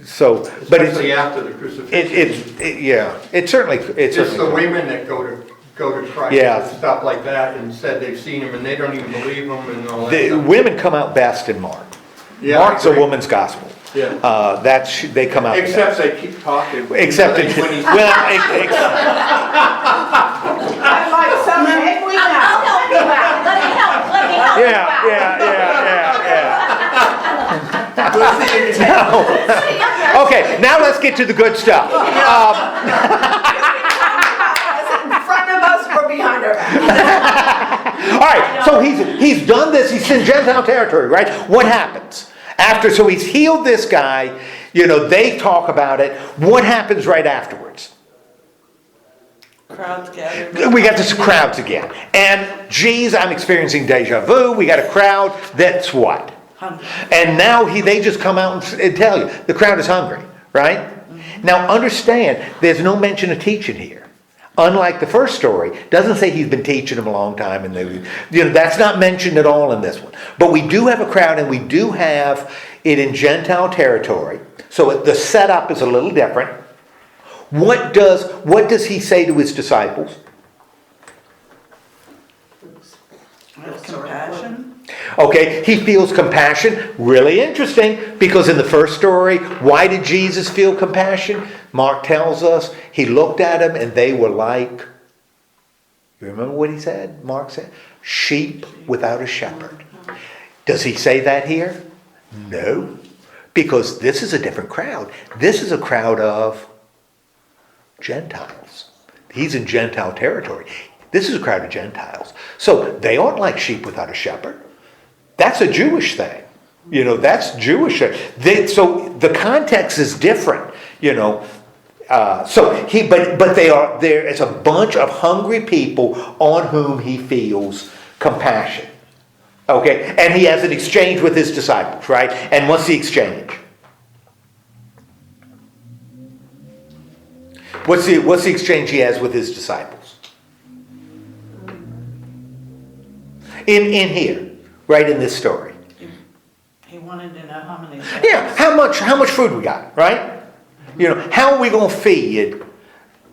So, but Especially after the crucifixion. it's certainly. It's the women that go to Christ Yeah. and stuff like that and said they've seen him and they don't even believe him and all that The stuff. women come out best in Mark. Yeah, Mark's I a agree. woman's gospel. Yeah. They come out Except best. they keep talking. Except when it, he's- I'd like some egg we I'll now. help you out. Let me help you out. yeah. Okay, now let's get to the good stuff. Is it in front of us or behind our back? All right, so he's done this. He's in Gentile territory, right? What happens so he's healed this guy. They talk about it. What happens right afterwards? Crowds gathered. We got this crowds again, and geez, I'm experiencing deja vu. We got a crowd that's what? Hungry. And now they just come out and tell you the crowd is hungry, right? Mm-hmm. Now understand, there's no mention of teaching here. Unlike the first story, doesn't say he's been teaching them a long time, and that's not mentioned at all in this one. But we do have a crowd, and we do have it in Gentile territory. So the setup is a little different. What does he say to his disciples? Compassion. Okay, he feels compassion. Really interesting, because in the first story, why did Jesus feel compassion? Mark tells us he looked at them and they were like, you remember what he said? Mark said, sheep without a shepherd. Does he say that here? No, because this is a different crowd. This is a crowd of Gentiles. He's in Gentile territory. This is a crowd of Gentiles. So they aren't like sheep without a shepherd. That's a Jewish thing. That's Jewish. So the context is different, but there is a bunch of hungry people on whom he feels compassion. Okay, and he has an exchange with his disciples, right? And what's the exchange? What's the exchange he has with his disciples? In here, right in this story. He wanted to know how many. Yeah, how much food we got, right? How are we going to feed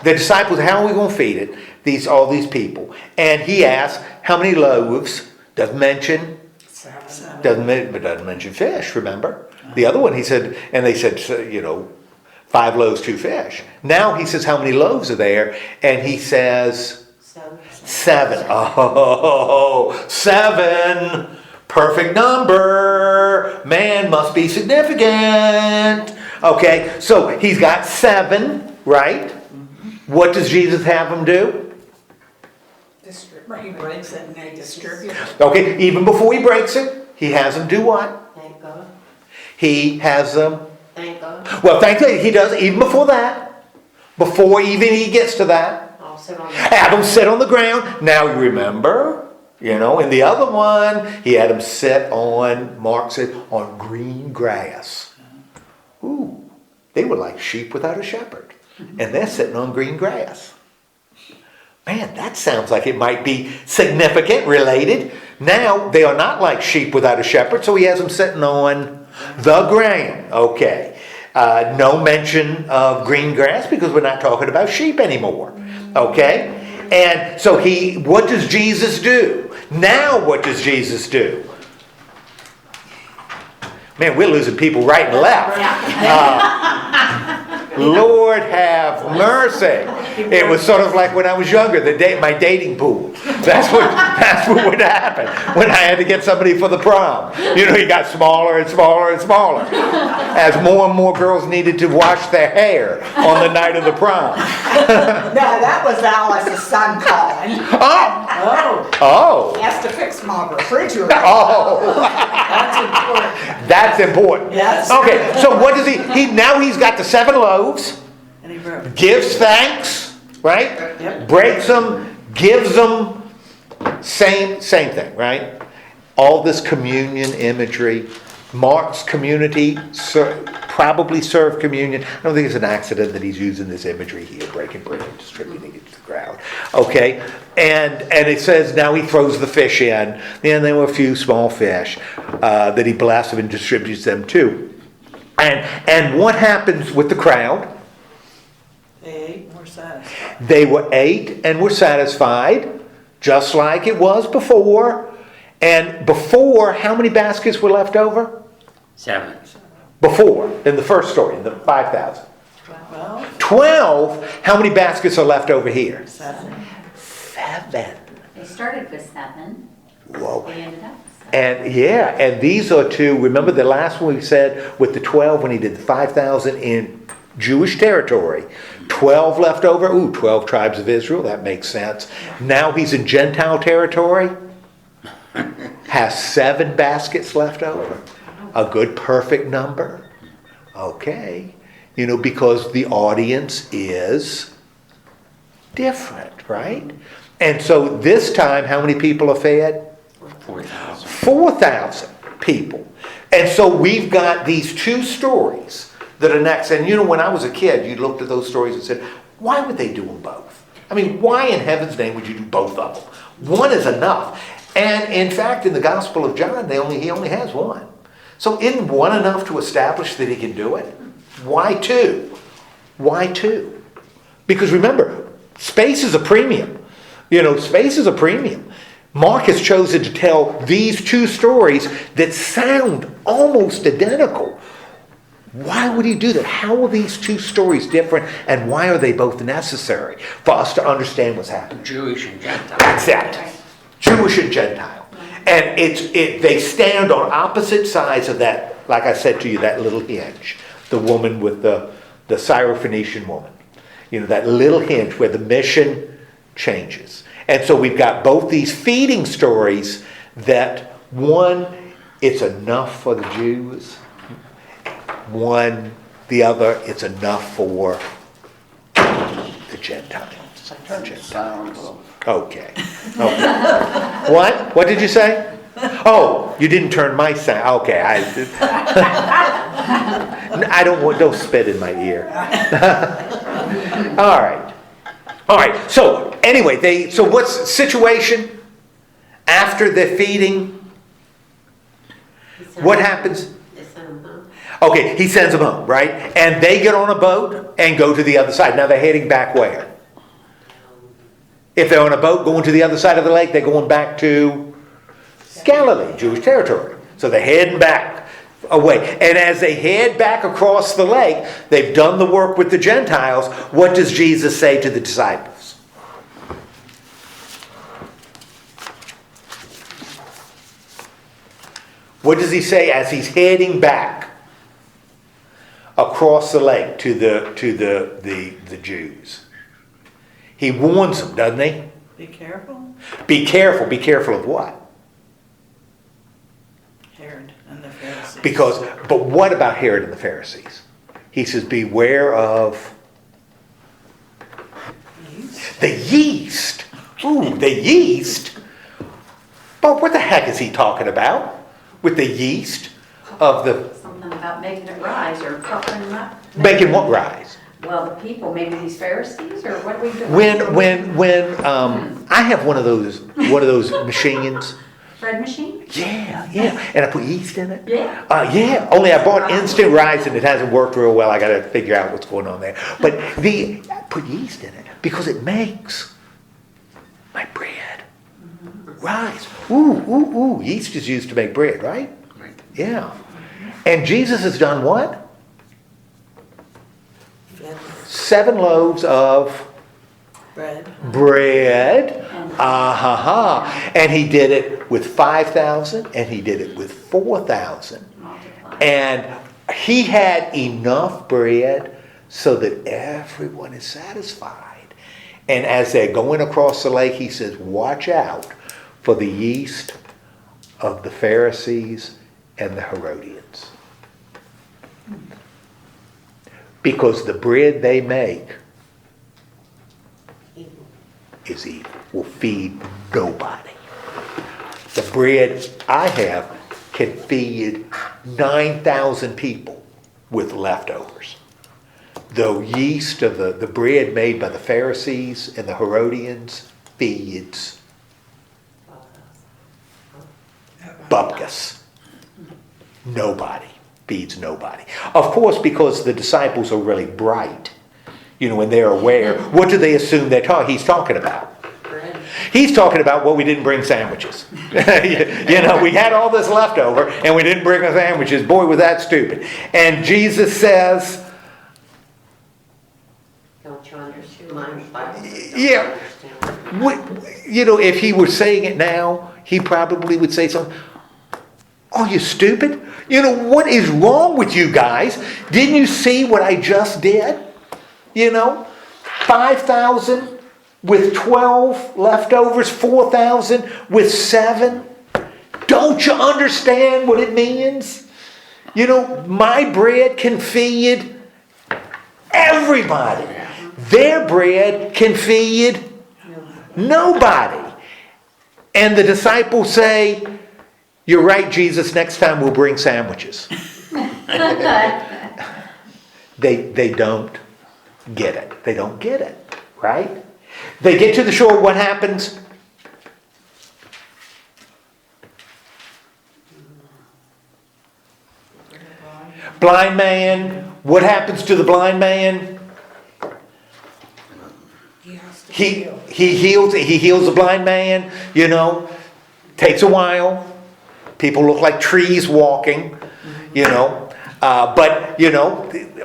the disciples? How are we going to feed it? All these people, and he asks how many loaves. Doesn't mention. Doesn't mention fish. Remember the other one? He said, and they said, 5 loaves, 2 fish. Now he says, how many loaves are there? And he says, 7. Oh, 7. Perfect number. Man, must be significant. Okay, so he's got 7, right? What does Jesus have him do? He breaks it and they distribute it. Okay, even before he breaks it, he has them do what? Thank God. He has them. Thank God. Well, thankfully, he does even before that. Before even he gets to that. I'll sit on Have them sit on the ground. Now you remember, in the other one, he had them sit on, Mark said, on green grass. Ooh, they were like sheep without a shepherd. And they're sitting on green grass. Man, that sounds like it might be significant, related. Now, they are not like sheep without a shepherd, so he has them sitting on the ground. Okay. No mention of green grass because we're not talking about sheep anymore. Okay? And so what does Jesus do? Now what does Jesus do? Man, we're losing people right and left. Lord have mercy. It was sort of like when I was younger, my dating pool. That's what would happen when I had to get somebody for the prom. He got smaller and smaller and smaller as more and more girls needed to wash their hair on the night of the prom. No, that was Alice's son calling. Oh. He has to fix my refrigerator. Oh. That's important. That's important. Yes. Okay, so what does he now he's got the 7 loaves, And he broke. gives thanks, right? Yep. Breaks them, gives them, same thing, right? All this communion imagery. Mark's community probably served communion. I don't think it's an accident that he's using this imagery here, breaking bread and distributing it to the crowd. Okay, and it says now he throws the fish in, and there were a few small fish that he blesses and distributes them to. And what happens with the crowd? They ate, were satisfied. They were ate and were satisfied, just like it was before. And before, how many baskets were left over? 7. Before, in the first story, in the 5,000. Well, 12, how many baskets are left over here? 7. 7. They started with 7. Whoa. They ended up with 7. And these are two, remember the last one we said with the 12 when he did the 5,000 in Jewish territory. 12 left over, 12 tribes of Israel, that makes sense. Now he's in Gentile territory. Has 7 baskets left over. A good perfect number. Okay. Because the audience is different, right? And so this time, how many people are fed? 4,000. 4,000 people. And so we've got these two stories that are next. And when I was a kid, you looked at those stories and said, why would they do them both? I mean, why in heaven's name would you do both of them? One is enough. And in fact, in the Gospel of John, he only has one. So isn't one enough to establish that he can do it? Why 2? Why 2? Because remember, space is a premium. Space is a premium. Mark has chosen to tell these 2 stories that sound almost identical. Why would he do that? How are these 2 stories different, and why are they both necessary for us to understand what's happening? Jewish and Gentile. That's it. Jewish and Gentile. And they stand on opposite sides of that, like I said to you, that little hinge. The woman with the Syrophoenician woman. That little hinge where the mission changes. And so we've got both these feeding stories that one, it's enough for the Jews. One, the other, it's enough for the Gentiles. Okay. What? What did you say? Oh, you didn't turn my sound. Okay, don't spit in my ear. All right. So anyway, so what's the situation after the feeding? What happens? They sent him home. Okay, he sends them home, right? And they get on a boat and go to the other side. Now they're heading back where? If they're on a boat going to the other side of the lake, they're going back to Galilee, Jewish territory. So they're heading back away. And as they head back across the lake, they've done the work with the Gentiles. What does Jesus say to the disciples? What does he say as he's heading back across the lake to the Jews? He warns them, doesn't he? Be careful. Be careful. Be careful of what? Herod and the Pharisees. But what about Herod and the Pharisees? He says, beware of the yeast. Ooh, the yeast. But what the heck is he talking about with the yeast of the... Something about making it rise or puffing them up. Making what rise? Well, the people, maybe these Pharisees, or what are we doing? When I have one of those machines. Bread machine? Yeah. And I put yeast in it. Yeah. Yeah. Only I bought instant rice and it hasn't worked real well. I got to figure out what's going on there. But I put yeast in it because it makes my bread rise. Ooh. Yeast is used to make bread, right? Right. Yeah. And Jesus has done what? 7 loaves of bread. And he did it with 5,000 and he did it with 4,000. And he had enough bread so that everyone is satisfied. And as they're going across the lake, he says, watch out for the yeast of the Pharisees and the Herodians. Because the bread they make is evil, will feed nobody. The bread I have can feed 9,000 people with leftovers. The yeast of the bread made by the Pharisees and the Herodians feeds bupkis. Nobody. Feeds nobody. Of course, because the disciples are really bright, and they're aware, what do they assume he's talking about? Bread. He's talking about, well, we didn't bring sandwiches. We had all this leftover and we didn't bring the sandwiches. Boy, was that stupid. And Jesus says, Don't you understand? Mind Bible. Yeah. If he were saying it now, he probably would say something. Are you stupid? What is wrong with you guys? Didn't you see what I just did? 5,000 with 12 leftovers, 4,000 with 7. Don't you understand what it means? My bread can feed everybody. Their bread can feed nobody. And the disciples say, you're right, Jesus, next time we'll bring sandwiches. They don't get it. They don't get it, right? They get to the shore, what happens? Blind man, what happens to the blind man? He heals the blind man, takes a while. People look like trees walking, but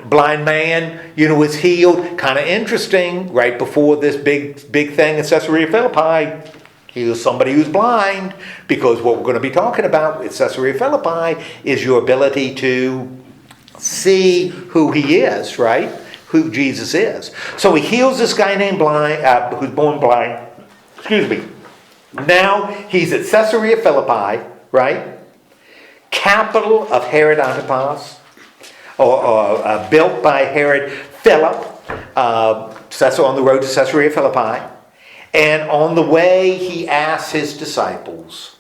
blind man, is healed. Kind of interesting, right before this big thing in Caesarea Philippi, he was somebody who's blind, because what we're going to be talking about at Caesarea Philippi is your ability to see who he is, right? Who Jesus is. So he heals this guy named blind, who's born blind. Excuse me. Now he's at Caesarea Philippi, right? Capital of Herod Antipas, or built by Herod Philip. So on the road to Caesarea Philippi. And on the way, he asks his disciples,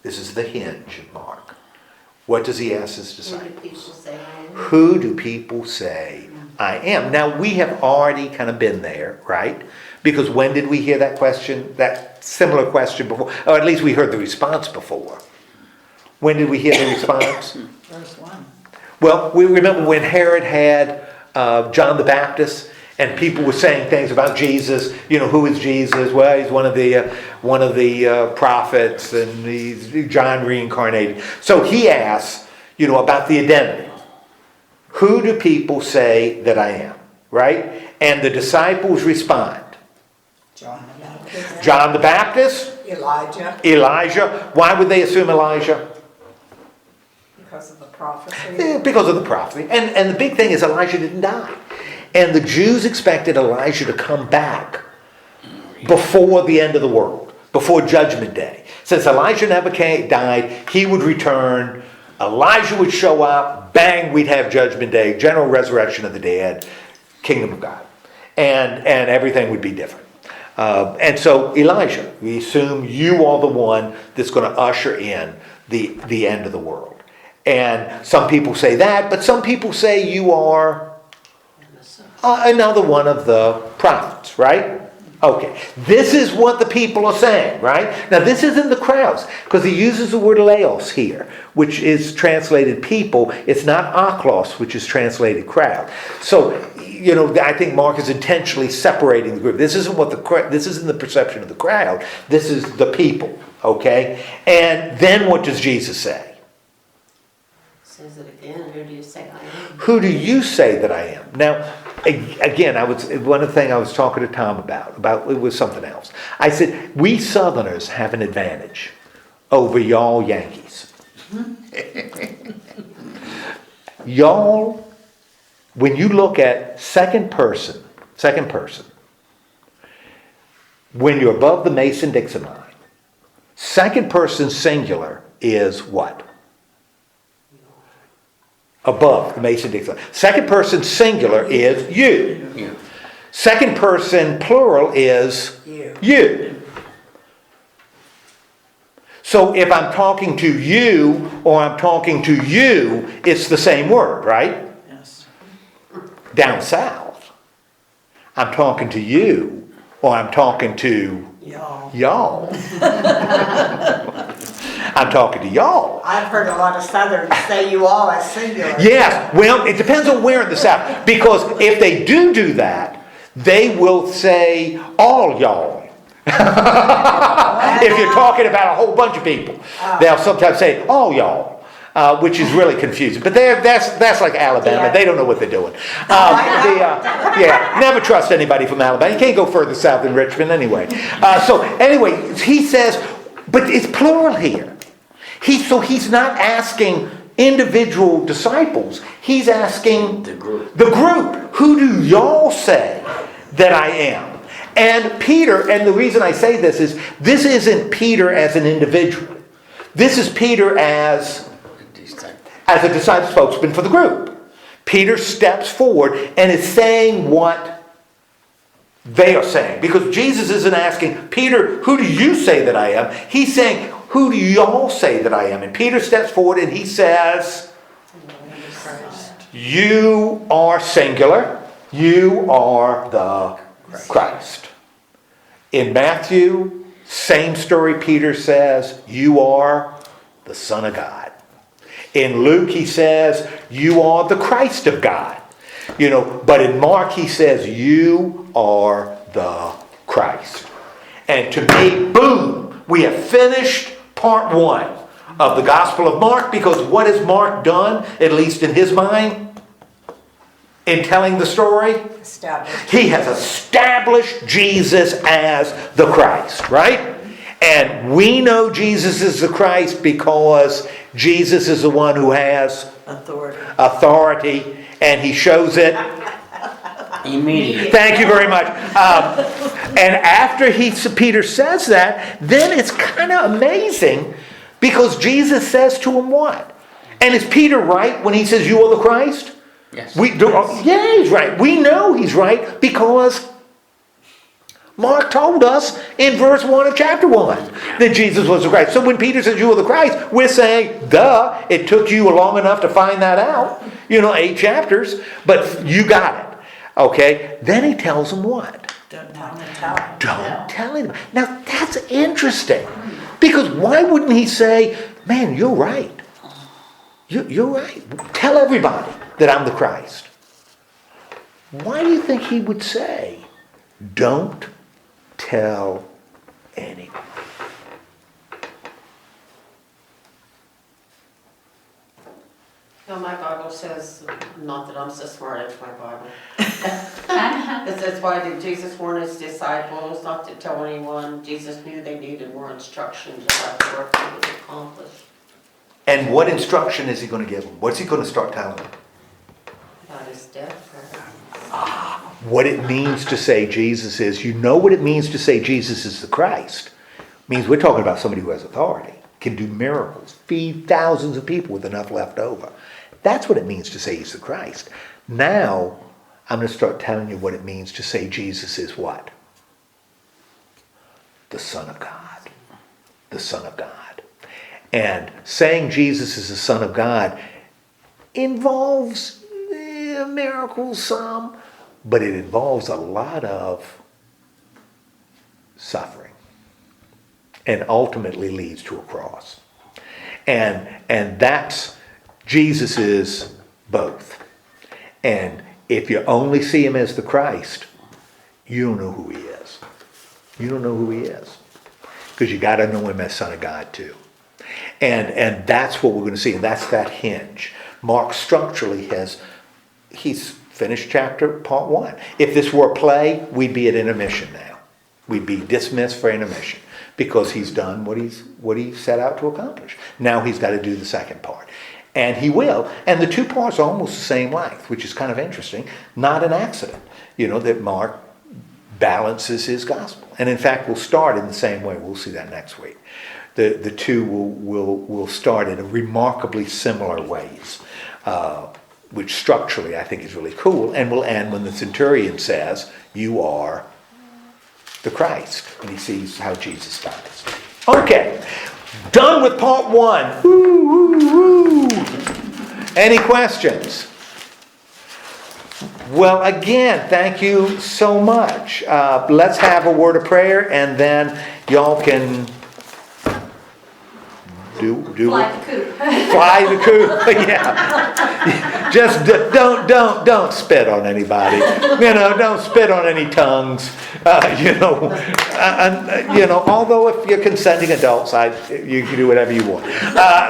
this is the hinge of Mark. What does he ask his disciples? Who do people say I am? Now, we have already kind of been there, right? Because when did we hear that question, that similar question before? Or at least we heard the response before. When did we hear the response? Verse 1. Well, we remember when Herod had John the Baptist, and people were saying things about Jesus. Who is Jesus? Well, he's one of the prophets, and he's John reincarnated. So he asks, about the identity. Who do people say that I am? Right? And the disciples respond. John the Baptist. Elijah. Why would they assume Elijah? Because of the prophecy. Because of the prophecy. And the big thing is Elijah didn't die. And the Jews expected Elijah to come back before the end of the world, before Judgment Day. Since Elijah never died, he would return, Elijah would show up, bang, we'd have Judgment Day, general resurrection of the dead, kingdom of God. And everything would be different. And so Elijah, we assume you are the one that's going to usher in the end of the world. And some people say that, but some people say you are another one of the prophets, right? Okay, this is what the people are saying, right? Now this isn't the crowds, because he uses the word laos here, which is translated people. It's not aklos, which is translated crowd. So, I think Mark is intentionally separating the group. This isn't the perception of the crowd. This is the people, okay? And then what does Jesus say? Says it again. Who do you say I am? Who do you say that I am? Now, again, one of the things I was talking to Tom about it was something else. I said, we Southerners have an advantage over y'all Yankees. Y'all, when you look at second person, when you're above the Mason-Dixon line, second person singular is what? Above the Mason-Dixon line. Second person singular is you. Second person plural is You. you. So if I'm talking to you or I'm talking to you, it's the same word, right? Yes. Down south, I'm talking to you or I'm talking to Y'all. y'all. I'm talking to y'all. I've heard a lot of Southerners say you all as singular. Yes, well, it depends on where in the south. Because if they do that, they will say all y'all. If you're talking about a whole bunch of people, they'll sometimes say all y'all, which is really confusing. But that's like Alabama. Yeah. They don't know what they're doing. Never trust anybody from Alabama. You can't go further south than Richmond anyway. So anyway, he says, but it's plural here. So he's not asking individual disciples. He's asking The group. the group. Who do y'all say that I am? And Peter, and the reason I say this is, this isn't Peter as an individual. This is Peter as a disciple spokesman for the group. Peter steps forward and is saying what they are saying. Because Jesus isn't asking, Peter, who do you say that I am? He's saying, who do y'all say that I am? And Peter steps forward and he says, you are singular. You are the Christ. In Matthew, same story, Peter says, you are the Son of God. In Luke, he says, you are the Christ of God. But in Mark, he says, you are the Christ. And to me, boom, we have finished part 1 of the Gospel of Mark, because what has Mark done, at least in his mind, in telling the story? Established. He has established Jesus as the Christ, right? And we know Jesus is the Christ because Jesus is the one who has authority, and he shows it Immediately. Thank you very much. And after Peter says that, then it's kind of amazing, because Jesus says to him what? And is Peter right when he says, you are the Christ? Yes. Yeah, he's right. We know he's right because Mark told us in verse 1 of chapter 1 that Jesus was the Christ. So when Peter says you are the Christ, we're saying, duh, it took you long enough to find that out. 8 chapters, but you got it. Okay? Then he tells them what? Don't tell him. Don't tell him. Now that's interesting. Because why wouldn't he say, man, you're right. You're right. Tell everybody that I'm the Christ. Why do you think he would say, don't tell anyone? No, my Bible says, not that I'm so smart, it's my Bible. It says, why did Jesus warn his disciples not to tell anyone? Jesus knew they needed more instructions about the work he would accomplish. And what instruction is he going to give them? What's he going to start telling them? About his death. What it means to say Jesus is, what it means to say Jesus is the Christ? It means we're talking about somebody who has authority, can do miracles, feed thousands of people with enough left over. That's what it means to say he's the Christ. Now, I'm going to start telling you what it means to say Jesus is what? The Son of God. The Son of God. And saying Jesus is the Son of God involves miracles some, but it involves a lot of suffering and ultimately leads to a cross. And that's, Jesus is both. And if you only see him as the Christ, you don't know who he is. You don't know who he is. Because you got to know him as Son of God too. And that's what we're going to see. And that's that hinge. Mark structurally he's finished part 1. If this were a play, we'd be at intermission now. We'd be dismissed for intermission. Because he's done what he set out to accomplish. Now he's got to do the second part. And he will. And the 2 parts are almost the same length, which is kind of interesting. Not an accident, that Mark balances his gospel. And in fact, we'll start in the same way. We'll see that next week. The two will start in remarkably similar ways. which structurally I think is really cool, and will end when the centurion says, "You are the Christ," and he sees how Jesus dies. Okay, done with part 1. Woo, woo, woo. Any questions? Well, again, thank you so much. Let's have a word of prayer, and then y'all can do Fly it. the coop. Fly the coop. Yeah. Just don't spit on anybody. Don't spit on any tongues. Although if you're consenting adults, you can do whatever you want.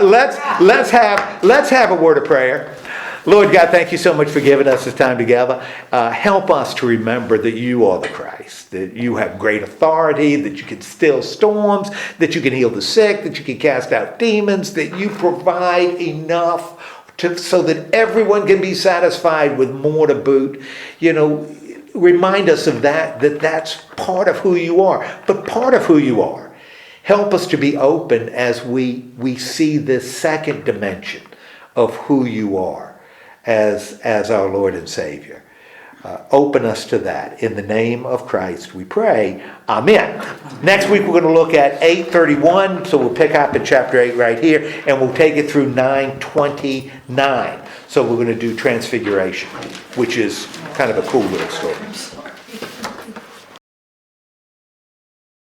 Let's have a word of prayer. Lord God, thank you so much for giving us this time together. Help us to remember that you are the Christ, that you have great authority, that you can still storms, that you can heal the sick, that you can cast out demons, that you provide enough so that everyone can be satisfied with more to boot. Remind us of that's part of who you are. But part of who you are, help us to be open as we see this second dimension of who you are as our Lord and Savior. Open us to that. In the name of Christ we pray. Amen. Next week we're going to look at 8:31, so we'll pick up in chapter 8 right here, and we'll take it through 9:29. So we're going to do Transfiguration, which is kind of a cool little story.